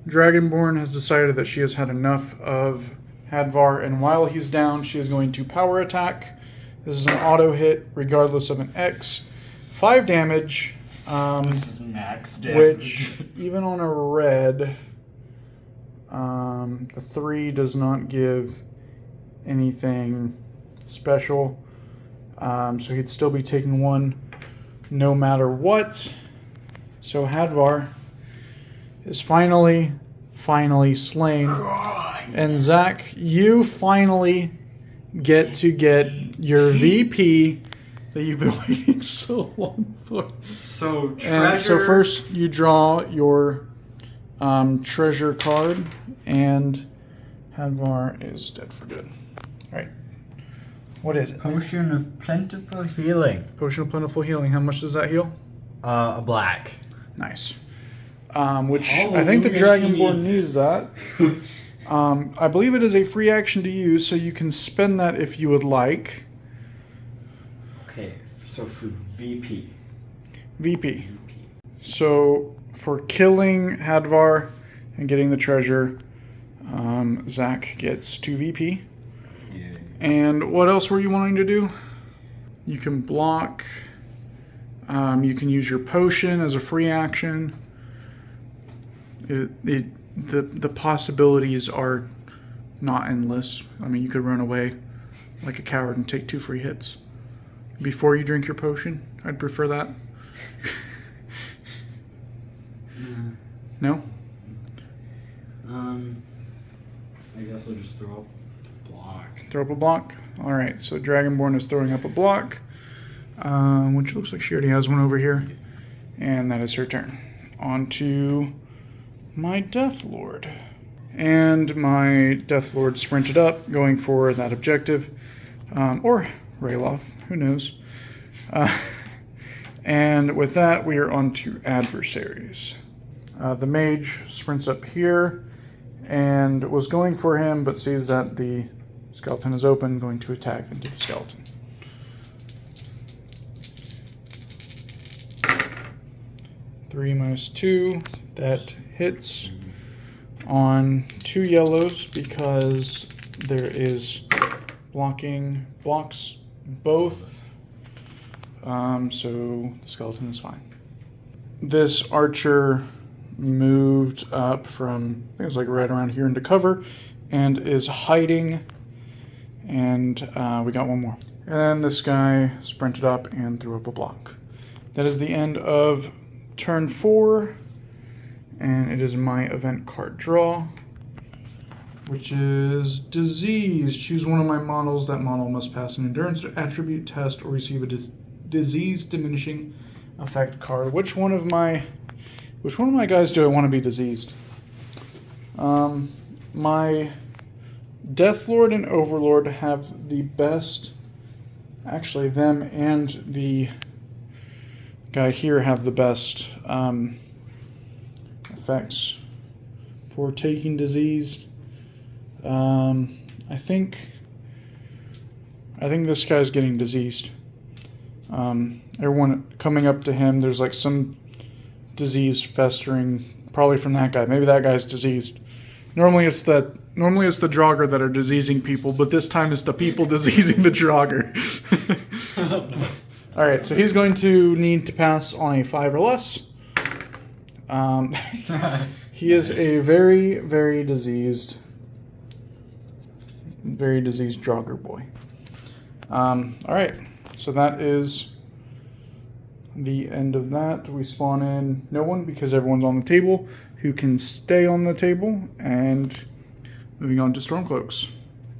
Dragonborn has decided that she has had enough of Hadvar, and while he's down, she is going to power attack. This is an auto hit, regardless of an X. 5 damage. This is max damage. Which, even on a red, the 3 does not give anything special. So he'd still be taking 1 no matter what. So Hadvar is finally slain. And Zack, you finally get to get your VP that you've been waiting so long for. So, treasure... And so first you draw your treasure card, and Hadvar is dead for good. Alright. What is it? Potion of Plentiful Healing. Potion of Plentiful Healing. How much does that heal? A black. Nice. Which I think the Dragonborn needs that. I believe it is a free action to use, so you can spend that if you would like. Okay, so for VP. VP. So for killing Hadvar and getting the treasure, Zack gets 2 VP. Yeah. And what else were you wanting to do? You can block. You can use your potion as a free action. The possibilities are not endless. I mean, you could run away like a coward and take 2 free hits before you drink your potion. I'd prefer that. No? I guess I'll just throw up a block. Throw up a block? Alright, so Dragonborn is throwing up a block, which looks like she already has one over here. And that is her turn. On to my Death Lord. And my Death Lord sprinted up, going for that objective. Or Rayloff, who knows. And with that, we are on to adversaries. The mage sprints up here and was going for him, but sees that the skeleton is open, going to attack into the skeleton. Three minus 2, that hits on 2 yellows because there is blocks both, so the skeleton is fine. This archer moved up from, I think it was like right around here into cover, and is hiding, and we got one more. And then this guy sprinted up and threw up a block. That is the end of turn 4, and it is my event card draw, which is disease. Choose one of my models. That model must pass an endurance attribute test or receive a disease diminishing effect card. Which one of my guys do I want to be diseased? My Death Lord and Overlord have the best. Actually, them and the guy here have the best effects for taking disease. I think this guy's getting diseased. Everyone coming up to him, there's like some disease festering, probably from that guy. Maybe that guy's diseased. Normally it's the Draugr that are diseasing people, but this time it's the people diseasing the Draugr. All right, so he's going to need to pass on a 5 or less. He is a very, very diseased Draugr boy. All right, so that is the end of that. We spawn in no one because everyone's on the table who can stay on the table. And moving on to Stormcloaks.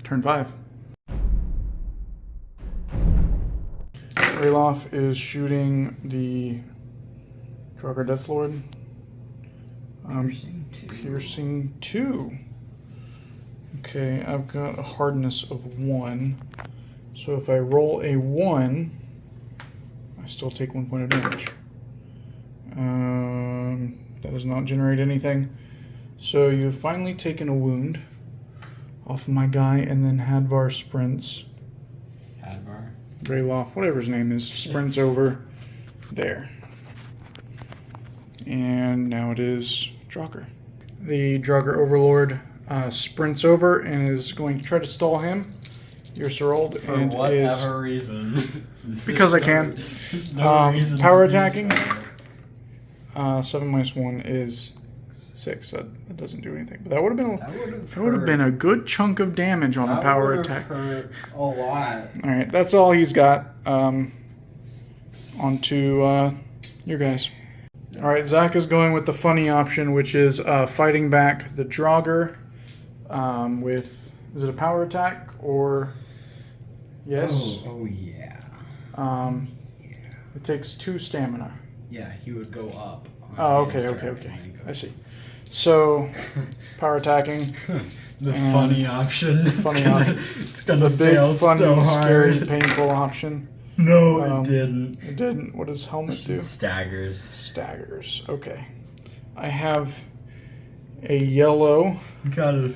Turn 5. Rayloff is shooting the Draugr Deathlord. Piercing 2. Okay, I've got a hardness of 1. So if I roll a 1, I still take 1 point of damage. That does not generate anything. So you've finally taken a wound off of my guy, and then Hadvar sprints. Hadvar? Rayloff, whatever his name is, sprints over there. And now it is Draugr. The Draugr Overlord sprints over and is going to try to stall him. You're Serold, For and whatever reason. because I can. Reason Power to do attacking. so. 7 minus 1 is 6. That doesn't do anything. But that would have That been a good chunk of damage on the power attack. Hurt a lot. All right, that's all he's got. On to your guys. All right, Zack is going with the funny option, which is fighting back the Draugr with, is it a power attack or? Yes. Oh yeah. It takes 2 stamina. Yeah, he would go up. Oh, okay. I see. So, power attacking. The And funny option. funny option. It's gonna The big, fail funny, so hard. scary, painful option. No, it didn't. It didn't. What does helmet do? Staggers. Staggers. Okay. I have a yellow Got a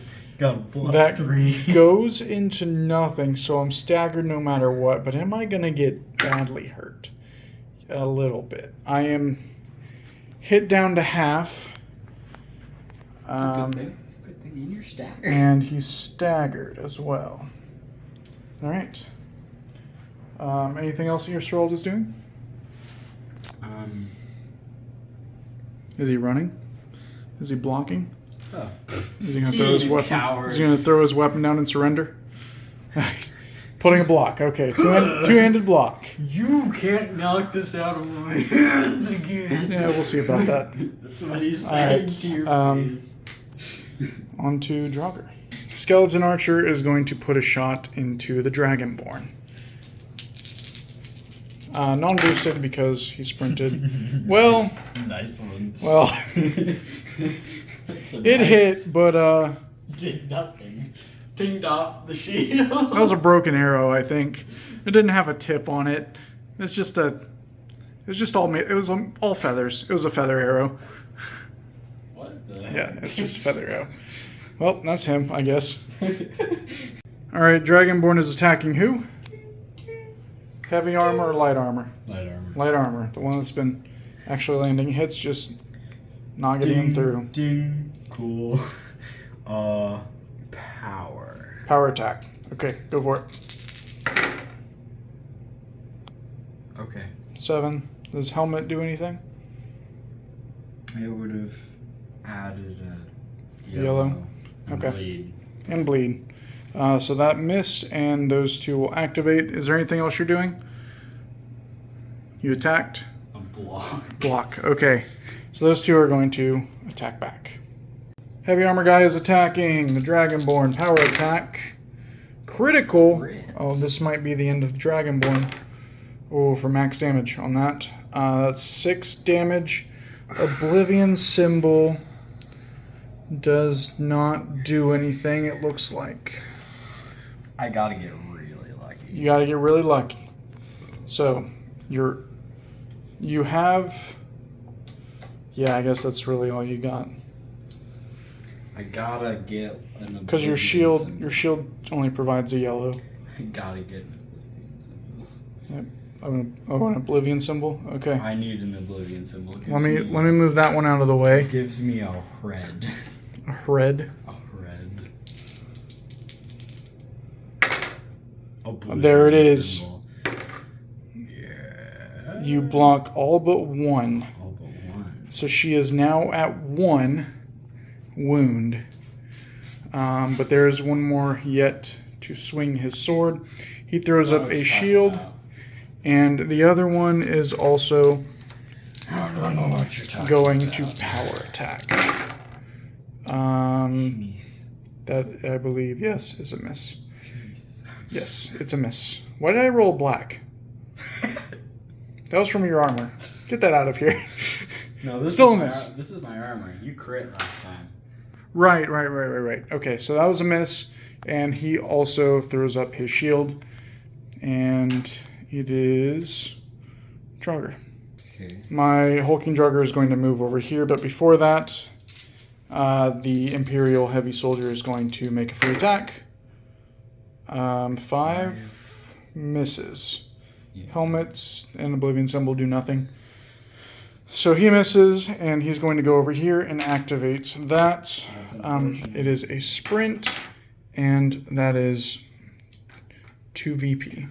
block that 3. goes into nothing, so I'm staggered no matter what. But am I going to get badly hurt? A little bit. I am hit down to half. It's a good thing you're staggered. And he's staggered as well. All right. Anything else that your Strolled is doing? Is he running? Is he blocking? Oh. Is he going to throw his weapon? Coward. Is he going to throw his weapon down and surrender? Putting a block. Okay, two-handed block. You can't knock this out of my hands again. Yeah, we'll see about that. That's what he's saying Alright, to your face. On to Draugr. Skeleton Archer is going to put a shot into the Dragonborn. Non-boosted because he sprinted. Well, nice one. well, it hit, but did nothing. Pinged off the shield. that was a broken arrow. I think it didn't have a tip on it. It's just a. It was just all made. It was all feathers. It was a feather arrow. What the heck? Yeah, it's just a feather arrow. Well, that's him, I guess. All right, Dragonborn is attacking who? Heavy armor or light armor? Light armor. Light armor. The one that's been actually landing hits, just not getting him through. Ding. Cool. Power. Power attack. Okay, go for it. Okay. 7. Does helmet do anything? It would have added a Yellow. and Okay. bleed. And bleed. So that missed, and those two will activate. Is there anything else you're doing? You attacked? A block. Block. Okay. So those two are going to attack back. Heavy armor guy is attacking the Dragonborn. Power attack. Critical. Crit. Oh, this might be the end of the Dragonborn. Oh, for max damage on that. That's 6 damage. Oblivion symbol does not do anything, it looks like. I gotta get really lucky. You gotta get really lucky. So, you have... Yeah, I guess that's really all you got. I gotta get an Because your shield only provides a yellow. I gotta get an Oblivion symbol. Yep. An Oblivion symbol? Okay. I need an Oblivion symbol. Let me move that one out of the way. It gives me a red. A red. A red. Oblivion There it is. symbol. Yeah. You block all but one. All but one. So she is now at 1 wound. But there is one more yet to swing his sword. He throws up a shield. And the other one is also going to power attack. That, I believe, yes, is a miss. Yes, it's a miss. Why did I roll black? That was from your armor. Get that out of here. No, this Still is a my miss. This is my armor. You crit last time. Right. Okay, so that was a miss. And he also throws up his shield. And it is Draugr. Okay. My hulking Draugr is going to move over here, but before that, the Imperial heavy soldier is going to make a free attack. 5 misses. Yeah. Helmets and Oblivion symbol do nothing. So he misses, and he's going to go over here and activate that. It is a sprint, and that is 2 VP.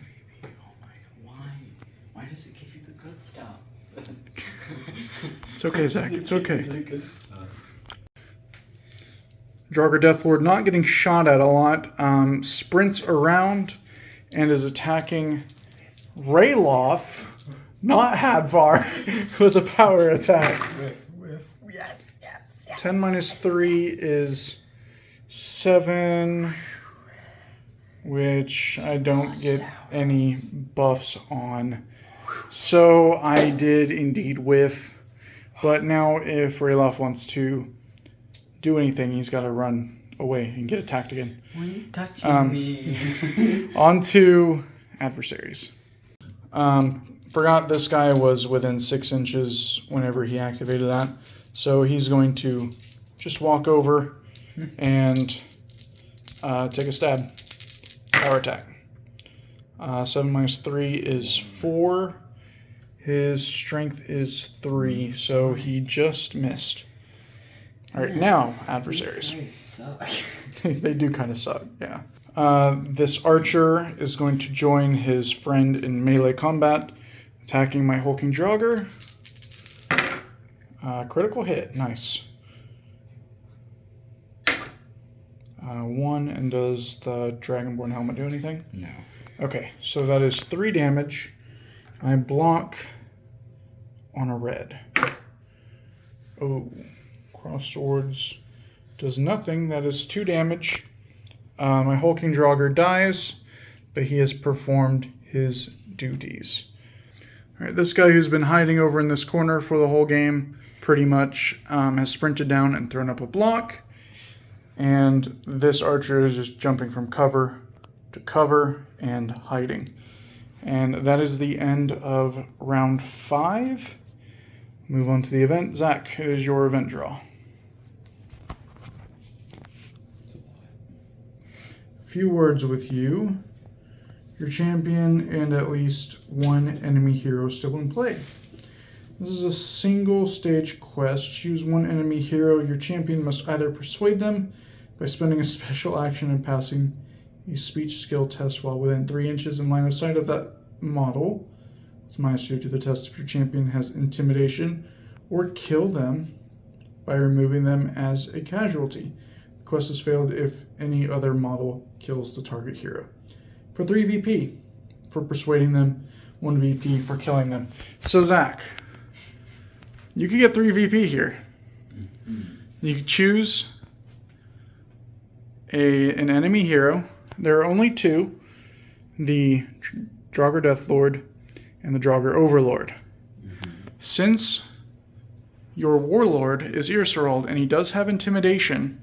Why does it give you the good stuff? It's okay, Zack. It's okay. The good stuff. Draugr Deathlord not getting shot at a lot. Sprints around and is attacking Rayloff, not Hadvar, with a power attack. Yes. 10 minus 3 is 7, which I don't get any buffs on. So I did indeed whiff. But now if Rayloff wants to do anything. He's got to run away and get attacked again. Why are you touching me? On to adversaries. Forgot this guy was within 6 inches whenever he activated that. So he's going to just walk over and take a stab. Power attack. 7 minus 3 is 4. His strength is 3, so he just missed. All right, now adversaries. These guys suck. They do kind of suck, yeah. This archer is going to join his friend in melee combat, attacking my hulking Draugr. Critical hit, nice. 1, and does the Dragonborn helmet do anything? No. Okay, so that is 3 damage. I block on a red. Oh, cross swords does nothing. That is 2 damage. My hulking Draugr dies, but he has performed his duties. All right, this guy who's been hiding over in this corner for the whole game pretty much has sprinted down and thrown up a block. And this archer is just jumping from cover to cover and hiding. And that is the end of round 5. Move on to the event. Zack, it is your event draw. Few words with you. Your champion and at least 1 enemy hero still in play. This is a single stage quest. Choose 1 enemy hero. Your champion must either persuade them by spending a special action and passing a speech skill test while within 3 inches in line of sight of that model. It's -2 to the test if your champion has intimidation, or kill them by removing them as a casualty. The quest is failed if any other model kills the target hero. For 3 VP for persuading them, 1 VP for killing them. So Zack, you could get 3 VP here. You could choose an enemy hero. There are only 2, the Draugr Deathlord and the Draugr Overlord. Since your warlord is Irsarold and he does have intimidation,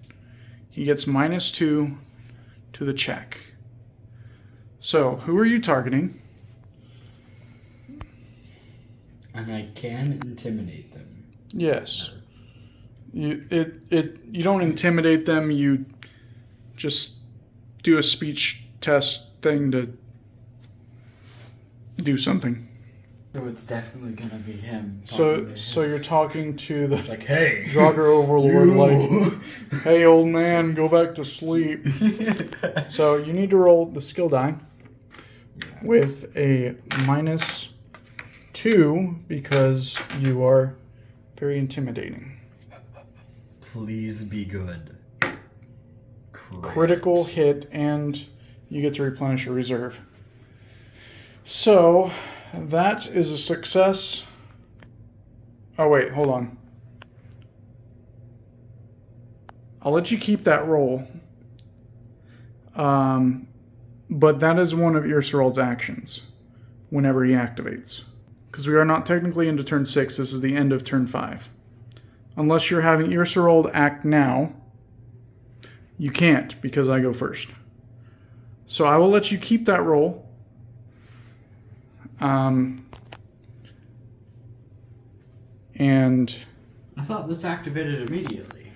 he gets -2 to the check. So, who are you targeting? And I can intimidate them. Yes. You don't intimidate them, you just do a speech test thing to do something. So it's definitely gonna be him. So you're talking to the It's like, hey, Draugr Overlord, like, hey old man, go back to sleep. So you need to roll the skill die with a -2 because you are very intimidating. Please be good. Critical hit, and you get to replenish your reserve. So that is a success. Oh wait, hold on. I'll let you keep that roll. But that is one of Irsarold's actions whenever he activates. Because we are not technically into turn 6, this is the end of turn 5. Unless you're having Irsarold act now, you can't because I go first. So I will let you keep that roll. And I thought this activated immediately.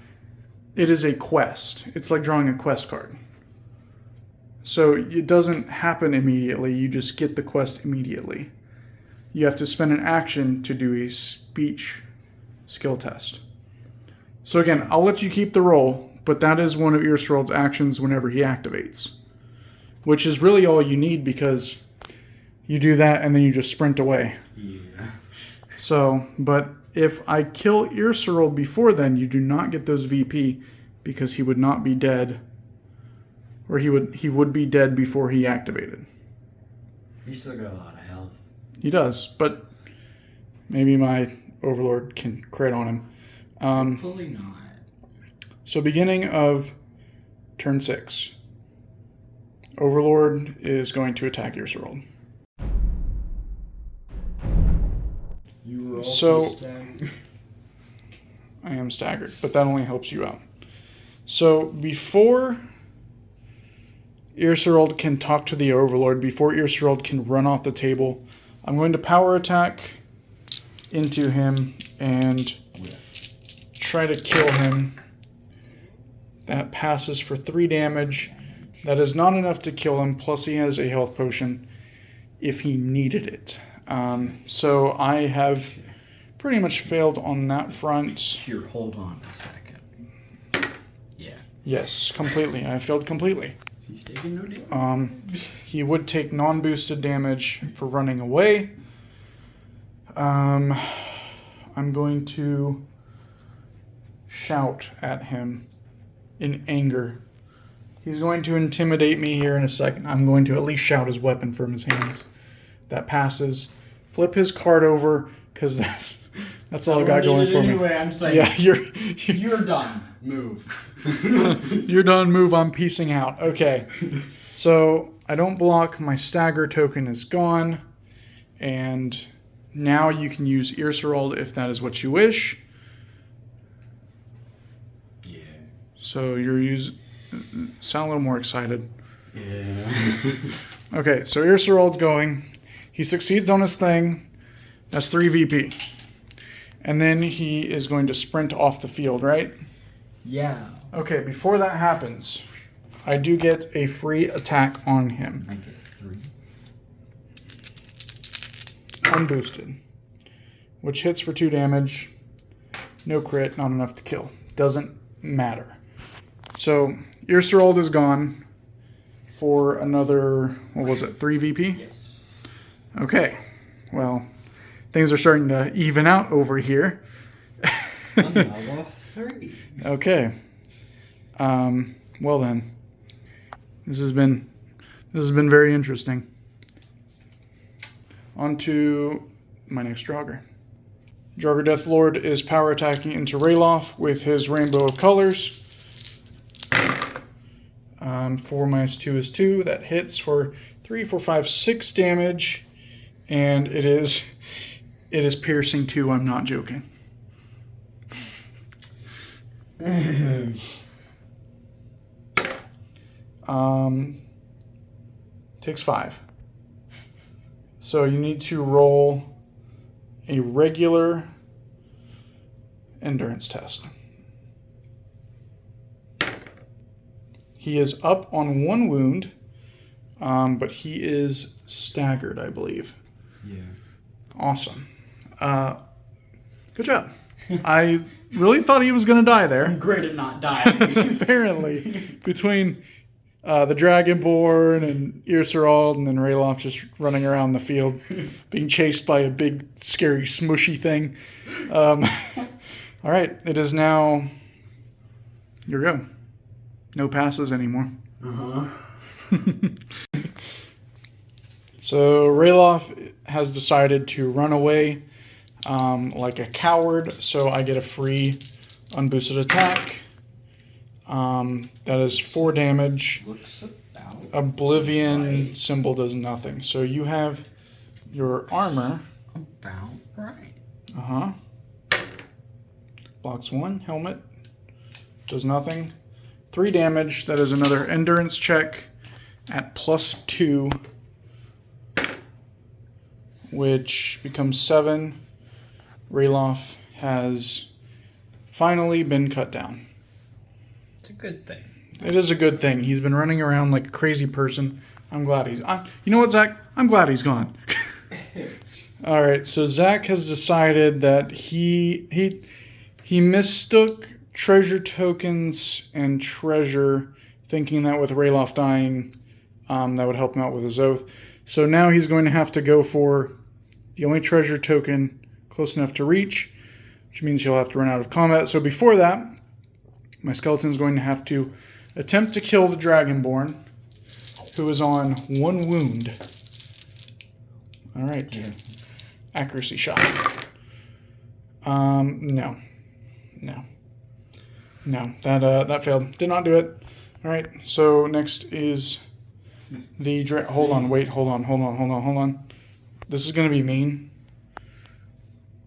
it is a quest. It's like drawing a quest card. So it doesn't happen immediately, you just get the quest immediately. You have to spend an action to do a speech skill test. So again, I'll let you keep the roll, but that is one of Irsarold's actions whenever he activates. Which is really all you need because you do that and then you just sprint away. Yeah. So, but if I kill Irsarold before then, you do not get those VP because he would not be dead. Or he would be dead before he activated. He's still got a lot of health. He does, but maybe my Overlord can crit on him. Hopefully not. So beginning of turn 6. Overlord is going to attack Irsarold. You were So- also staggered. I am staggered, but that only helps you out. So before Irserold can talk to the Overlord, before Irserold can run off the table, I'm going to power attack into him and try to kill him. That passes for 3 damage. That is not enough to kill him, plus he has a health potion if he needed it. So I have pretty much failed on that front. Here, hold on a second. Yeah. Yes, completely. I failed completely. He's taking no damage. He would take non-boosted damage for running away. I'm going to shout at him in anger. He's going to intimidate me here in a second. I'm going to at least shout his weapon from his hands. That passes. Flip his card over, because that's all I got going for me. Anyway, I'm saying. Yeah, You're done. Move. You're done. Move. I'm piecing out. Okay. So I don't block. My stagger token is gone. And now you can use Irserold if that is what you wish. Yeah. So sound a little more excited. Yeah. Okay, so Irserold's going. He succeeds on his thing. That's 3 VP. And then he is going to sprint off the field, right? Yeah. Okay, before that happens, I do get a free attack on him. I get 3. Unboosted. Which hits for 2 damage. No crit, not enough to kill. Doesn't matter. So, Irserold is gone for another, 3 VP? Yes. Okay. Well, things are starting to even out over here. Another 3. Okay. Well then. This has been very interesting. On to my next Draugr. Draugr Deathlord is power attacking into Rayloff with his rainbow of colors. 4 minus 2 is 2. That hits for 3, 4, 5, 6 damage. And it is piercing 2. I'm not joking. Takes 5. So you need to roll a regular endurance test. He is up on 1 wound, but he is staggered, I believe. Yeah. Awesome. Good job. I really thought he was going to die there. I'm great at not dying. Apparently, between the Dragonborn and Irserold and then Rayloff just running around the field, being chased by a big, scary, smushy thing. All right, it is now your go. No passes anymore. Uh-huh. So Rayloff has decided to run away like a coward, so I get a free unboosted attack. That is 4 damage. Looks about Oblivion right. symbol does nothing. So you have your armor. About right. Uh-huh. Blocks 1. Helmet. Does nothing. 3 damage. That is another endurance check at +2. Which becomes 7. Rayloff has finally been cut down. It's a good thing. It is a good thing. He's been running around like a crazy person. I'm glad he's... you know what, Zack? I'm glad he's gone. All right, so Zack has decided that he mistook treasure tokens and treasure, thinking that with Rayloff dying, that would help him out with his oath. So now he's going to have to go for the only treasure token close enough to reach, which means he'll have to run out of combat. So before that, my skeleton's going to have to attempt to kill the Dragonborn, who is on 1 wound. All right. Yeah. Accuracy shot. No. That failed. Did not do it. All right. So next is the hold on. This is going to be mean.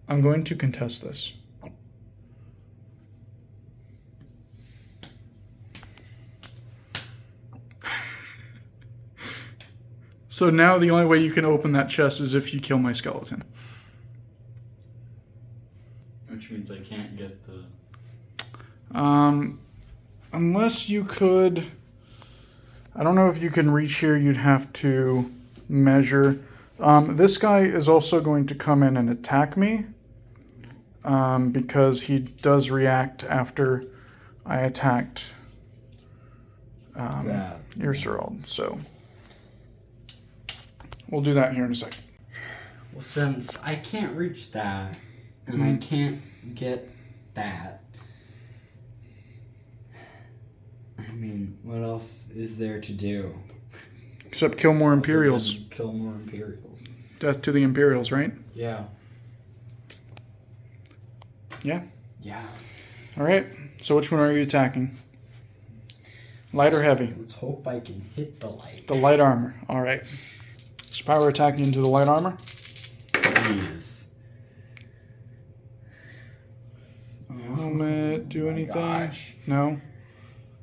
I'm going to contest this. So now the only way you can open that chest is if you kill my skeleton. Which means I can't get the... Unless you could... I don't know if you can reach here. You'd have to measure. This guy is also going to come in and attack me. Because he does react after I attacked Irserald. So we'll do that here in a second. Well, since I can't reach that, and I can't get that, I mean, what else is there to do? Except kill more Imperials. Kill more Imperials. Death to the Imperials, right? Yeah. Yeah. Yeah. All right. So which one are you attacking? Light or heavy? Let's hope I can hit the light. The light armor. All right. So power attacking into the light armor. Please. Helmet. Do anything? Gosh. No.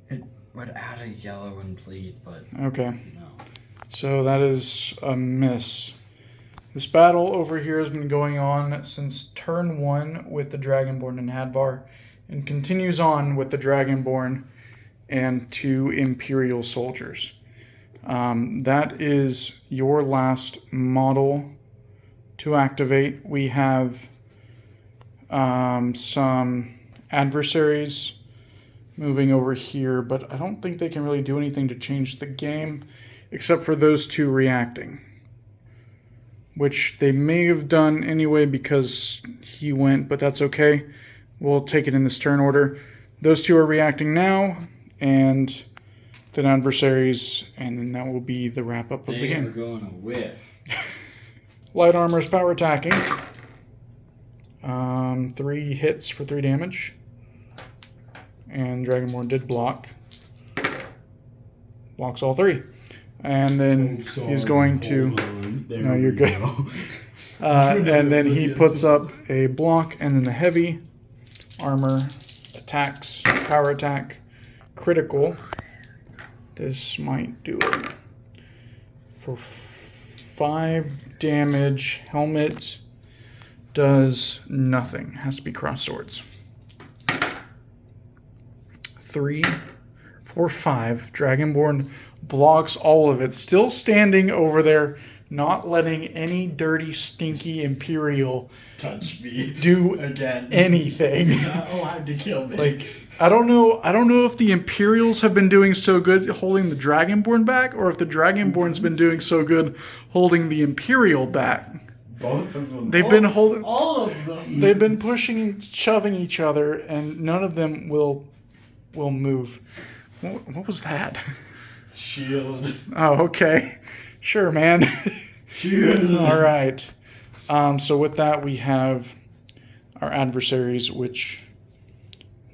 It would add a yellow and bleed, but Okay. no. So that is a miss. This battle over here has been going on since turn 1 with the Dragonborn and Hadvar, and continues on with the Dragonborn and 2 Imperial soldiers. That is your last model to activate. We have some adversaries moving over here, but I don't think they can really do anything to change the game, except for those 2 reacting. Which they may have done anyway because he went, but that's okay. We'll take it in this turn order. Those 2 are reacting now, and then adversaries, and then that will be the wrap-up of the game. They are going to whiff. Light armor is power attacking. 3 hits for 3 damage. And Dragonborn did block. Blocks all 3. And then he's going to... No, you're good. And then he puts up a block, and then the heavy armor attacks, power attack, critical. This might do it. For 5 damage, helmet does nothing. Has to be cross swords. 3, 4, 5. Dragonborn blocks all of it. Still standing over there, not letting any dirty, stinky Imperial Touch me. do Again. anything. Not allowed to kill me. Like, I don't know if the Imperials have been doing so good holding the Dragonborn back, or if the Dragonborn's been doing so good holding the Imperial back. Both of them. They've been holding... All of them. They've been pushing and shoving each other, and none of them will move. What was that? Shield. Oh, okay. Sure, man. Shield. All right. So with that, we have our adversaries, which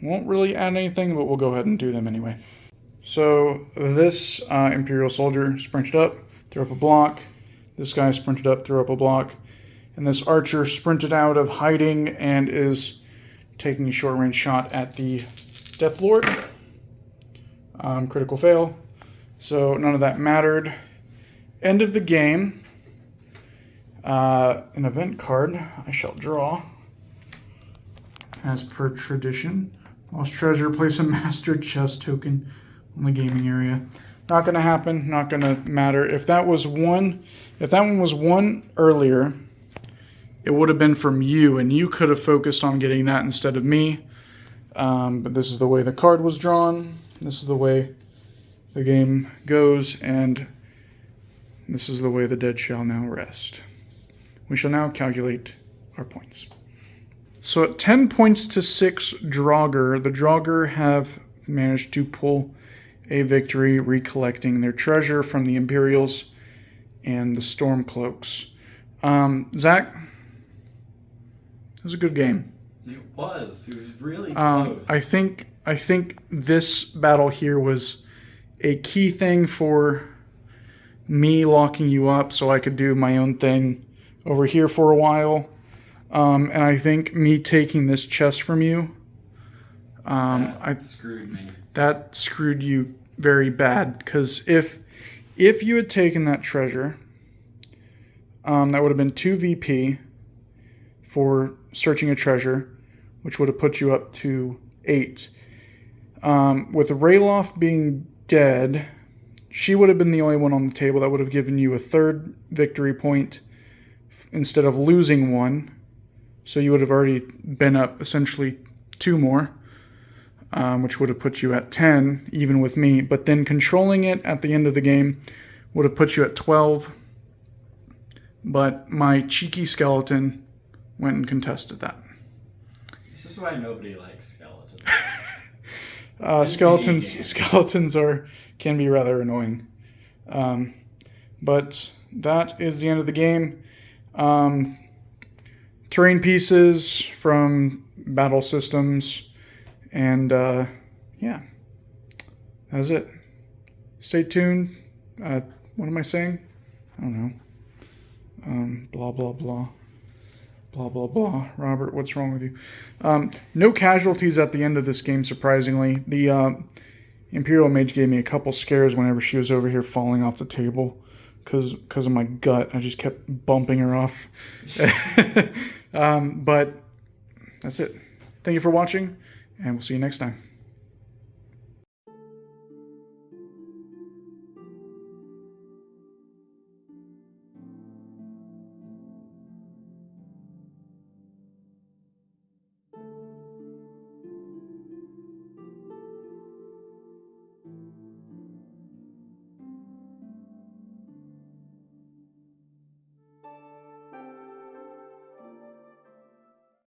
won't really add anything, but we'll go ahead and do them anyway. So this Imperial soldier sprinted up, threw up a block. This guy sprinted up, threw up a block. And this archer sprinted out of hiding and is taking a short-range shot at the Death Lord. Critical fail. So none of that mattered. End of the game. An event card I shall draw. As per tradition. Lost treasure, place a master chest token on the gaming area. Not going to happen. Not going to matter. If that one was one earlier, it would have been from you, and you could have focused on getting that instead of me. But this is the way the card was drawn. This is the way the game goes, and this is the way the dead shall now rest. We shall now calculate our points. So at 10 points to 6 Draugr, the Draugr have managed to pull a victory, recollecting their treasure from the Imperials and the Stormcloaks. Zack, it was a good game. It was really close. I think this battle here was a key thing for me locking you up so I could do my own thing over here for a while. And I think me taking this chest from you, that screwed me. That screwed you very bad, because if you had taken that treasure, that would have been 2 VP for searching a treasure, which would have put you up to 8. With Rayloff being dead, she would have been the only one on the table. That would have given you a 3rd victory point instead of losing 1. So you would have already been up essentially 2 more, which would have put you at 10, even with me. But then controlling it at the end of the game would have put you at 12. But my cheeky skeleton went and contested that. This is why nobody likes skeletons. Skeletons can be rather annoying. But that is the end of the game. Terrain pieces from battle systems, and yeah, that's it. Stay tuned. What am I saying? I don't know. Blah blah blah. Blah, blah, blah. Robert, what's wrong with you? No casualties at the end of this game, surprisingly. The Imperial Mage gave me a couple scares whenever she was over here falling off the table because of my gut. I just kept bumping her off. But that's it. Thank you for watching, and we'll see you next time.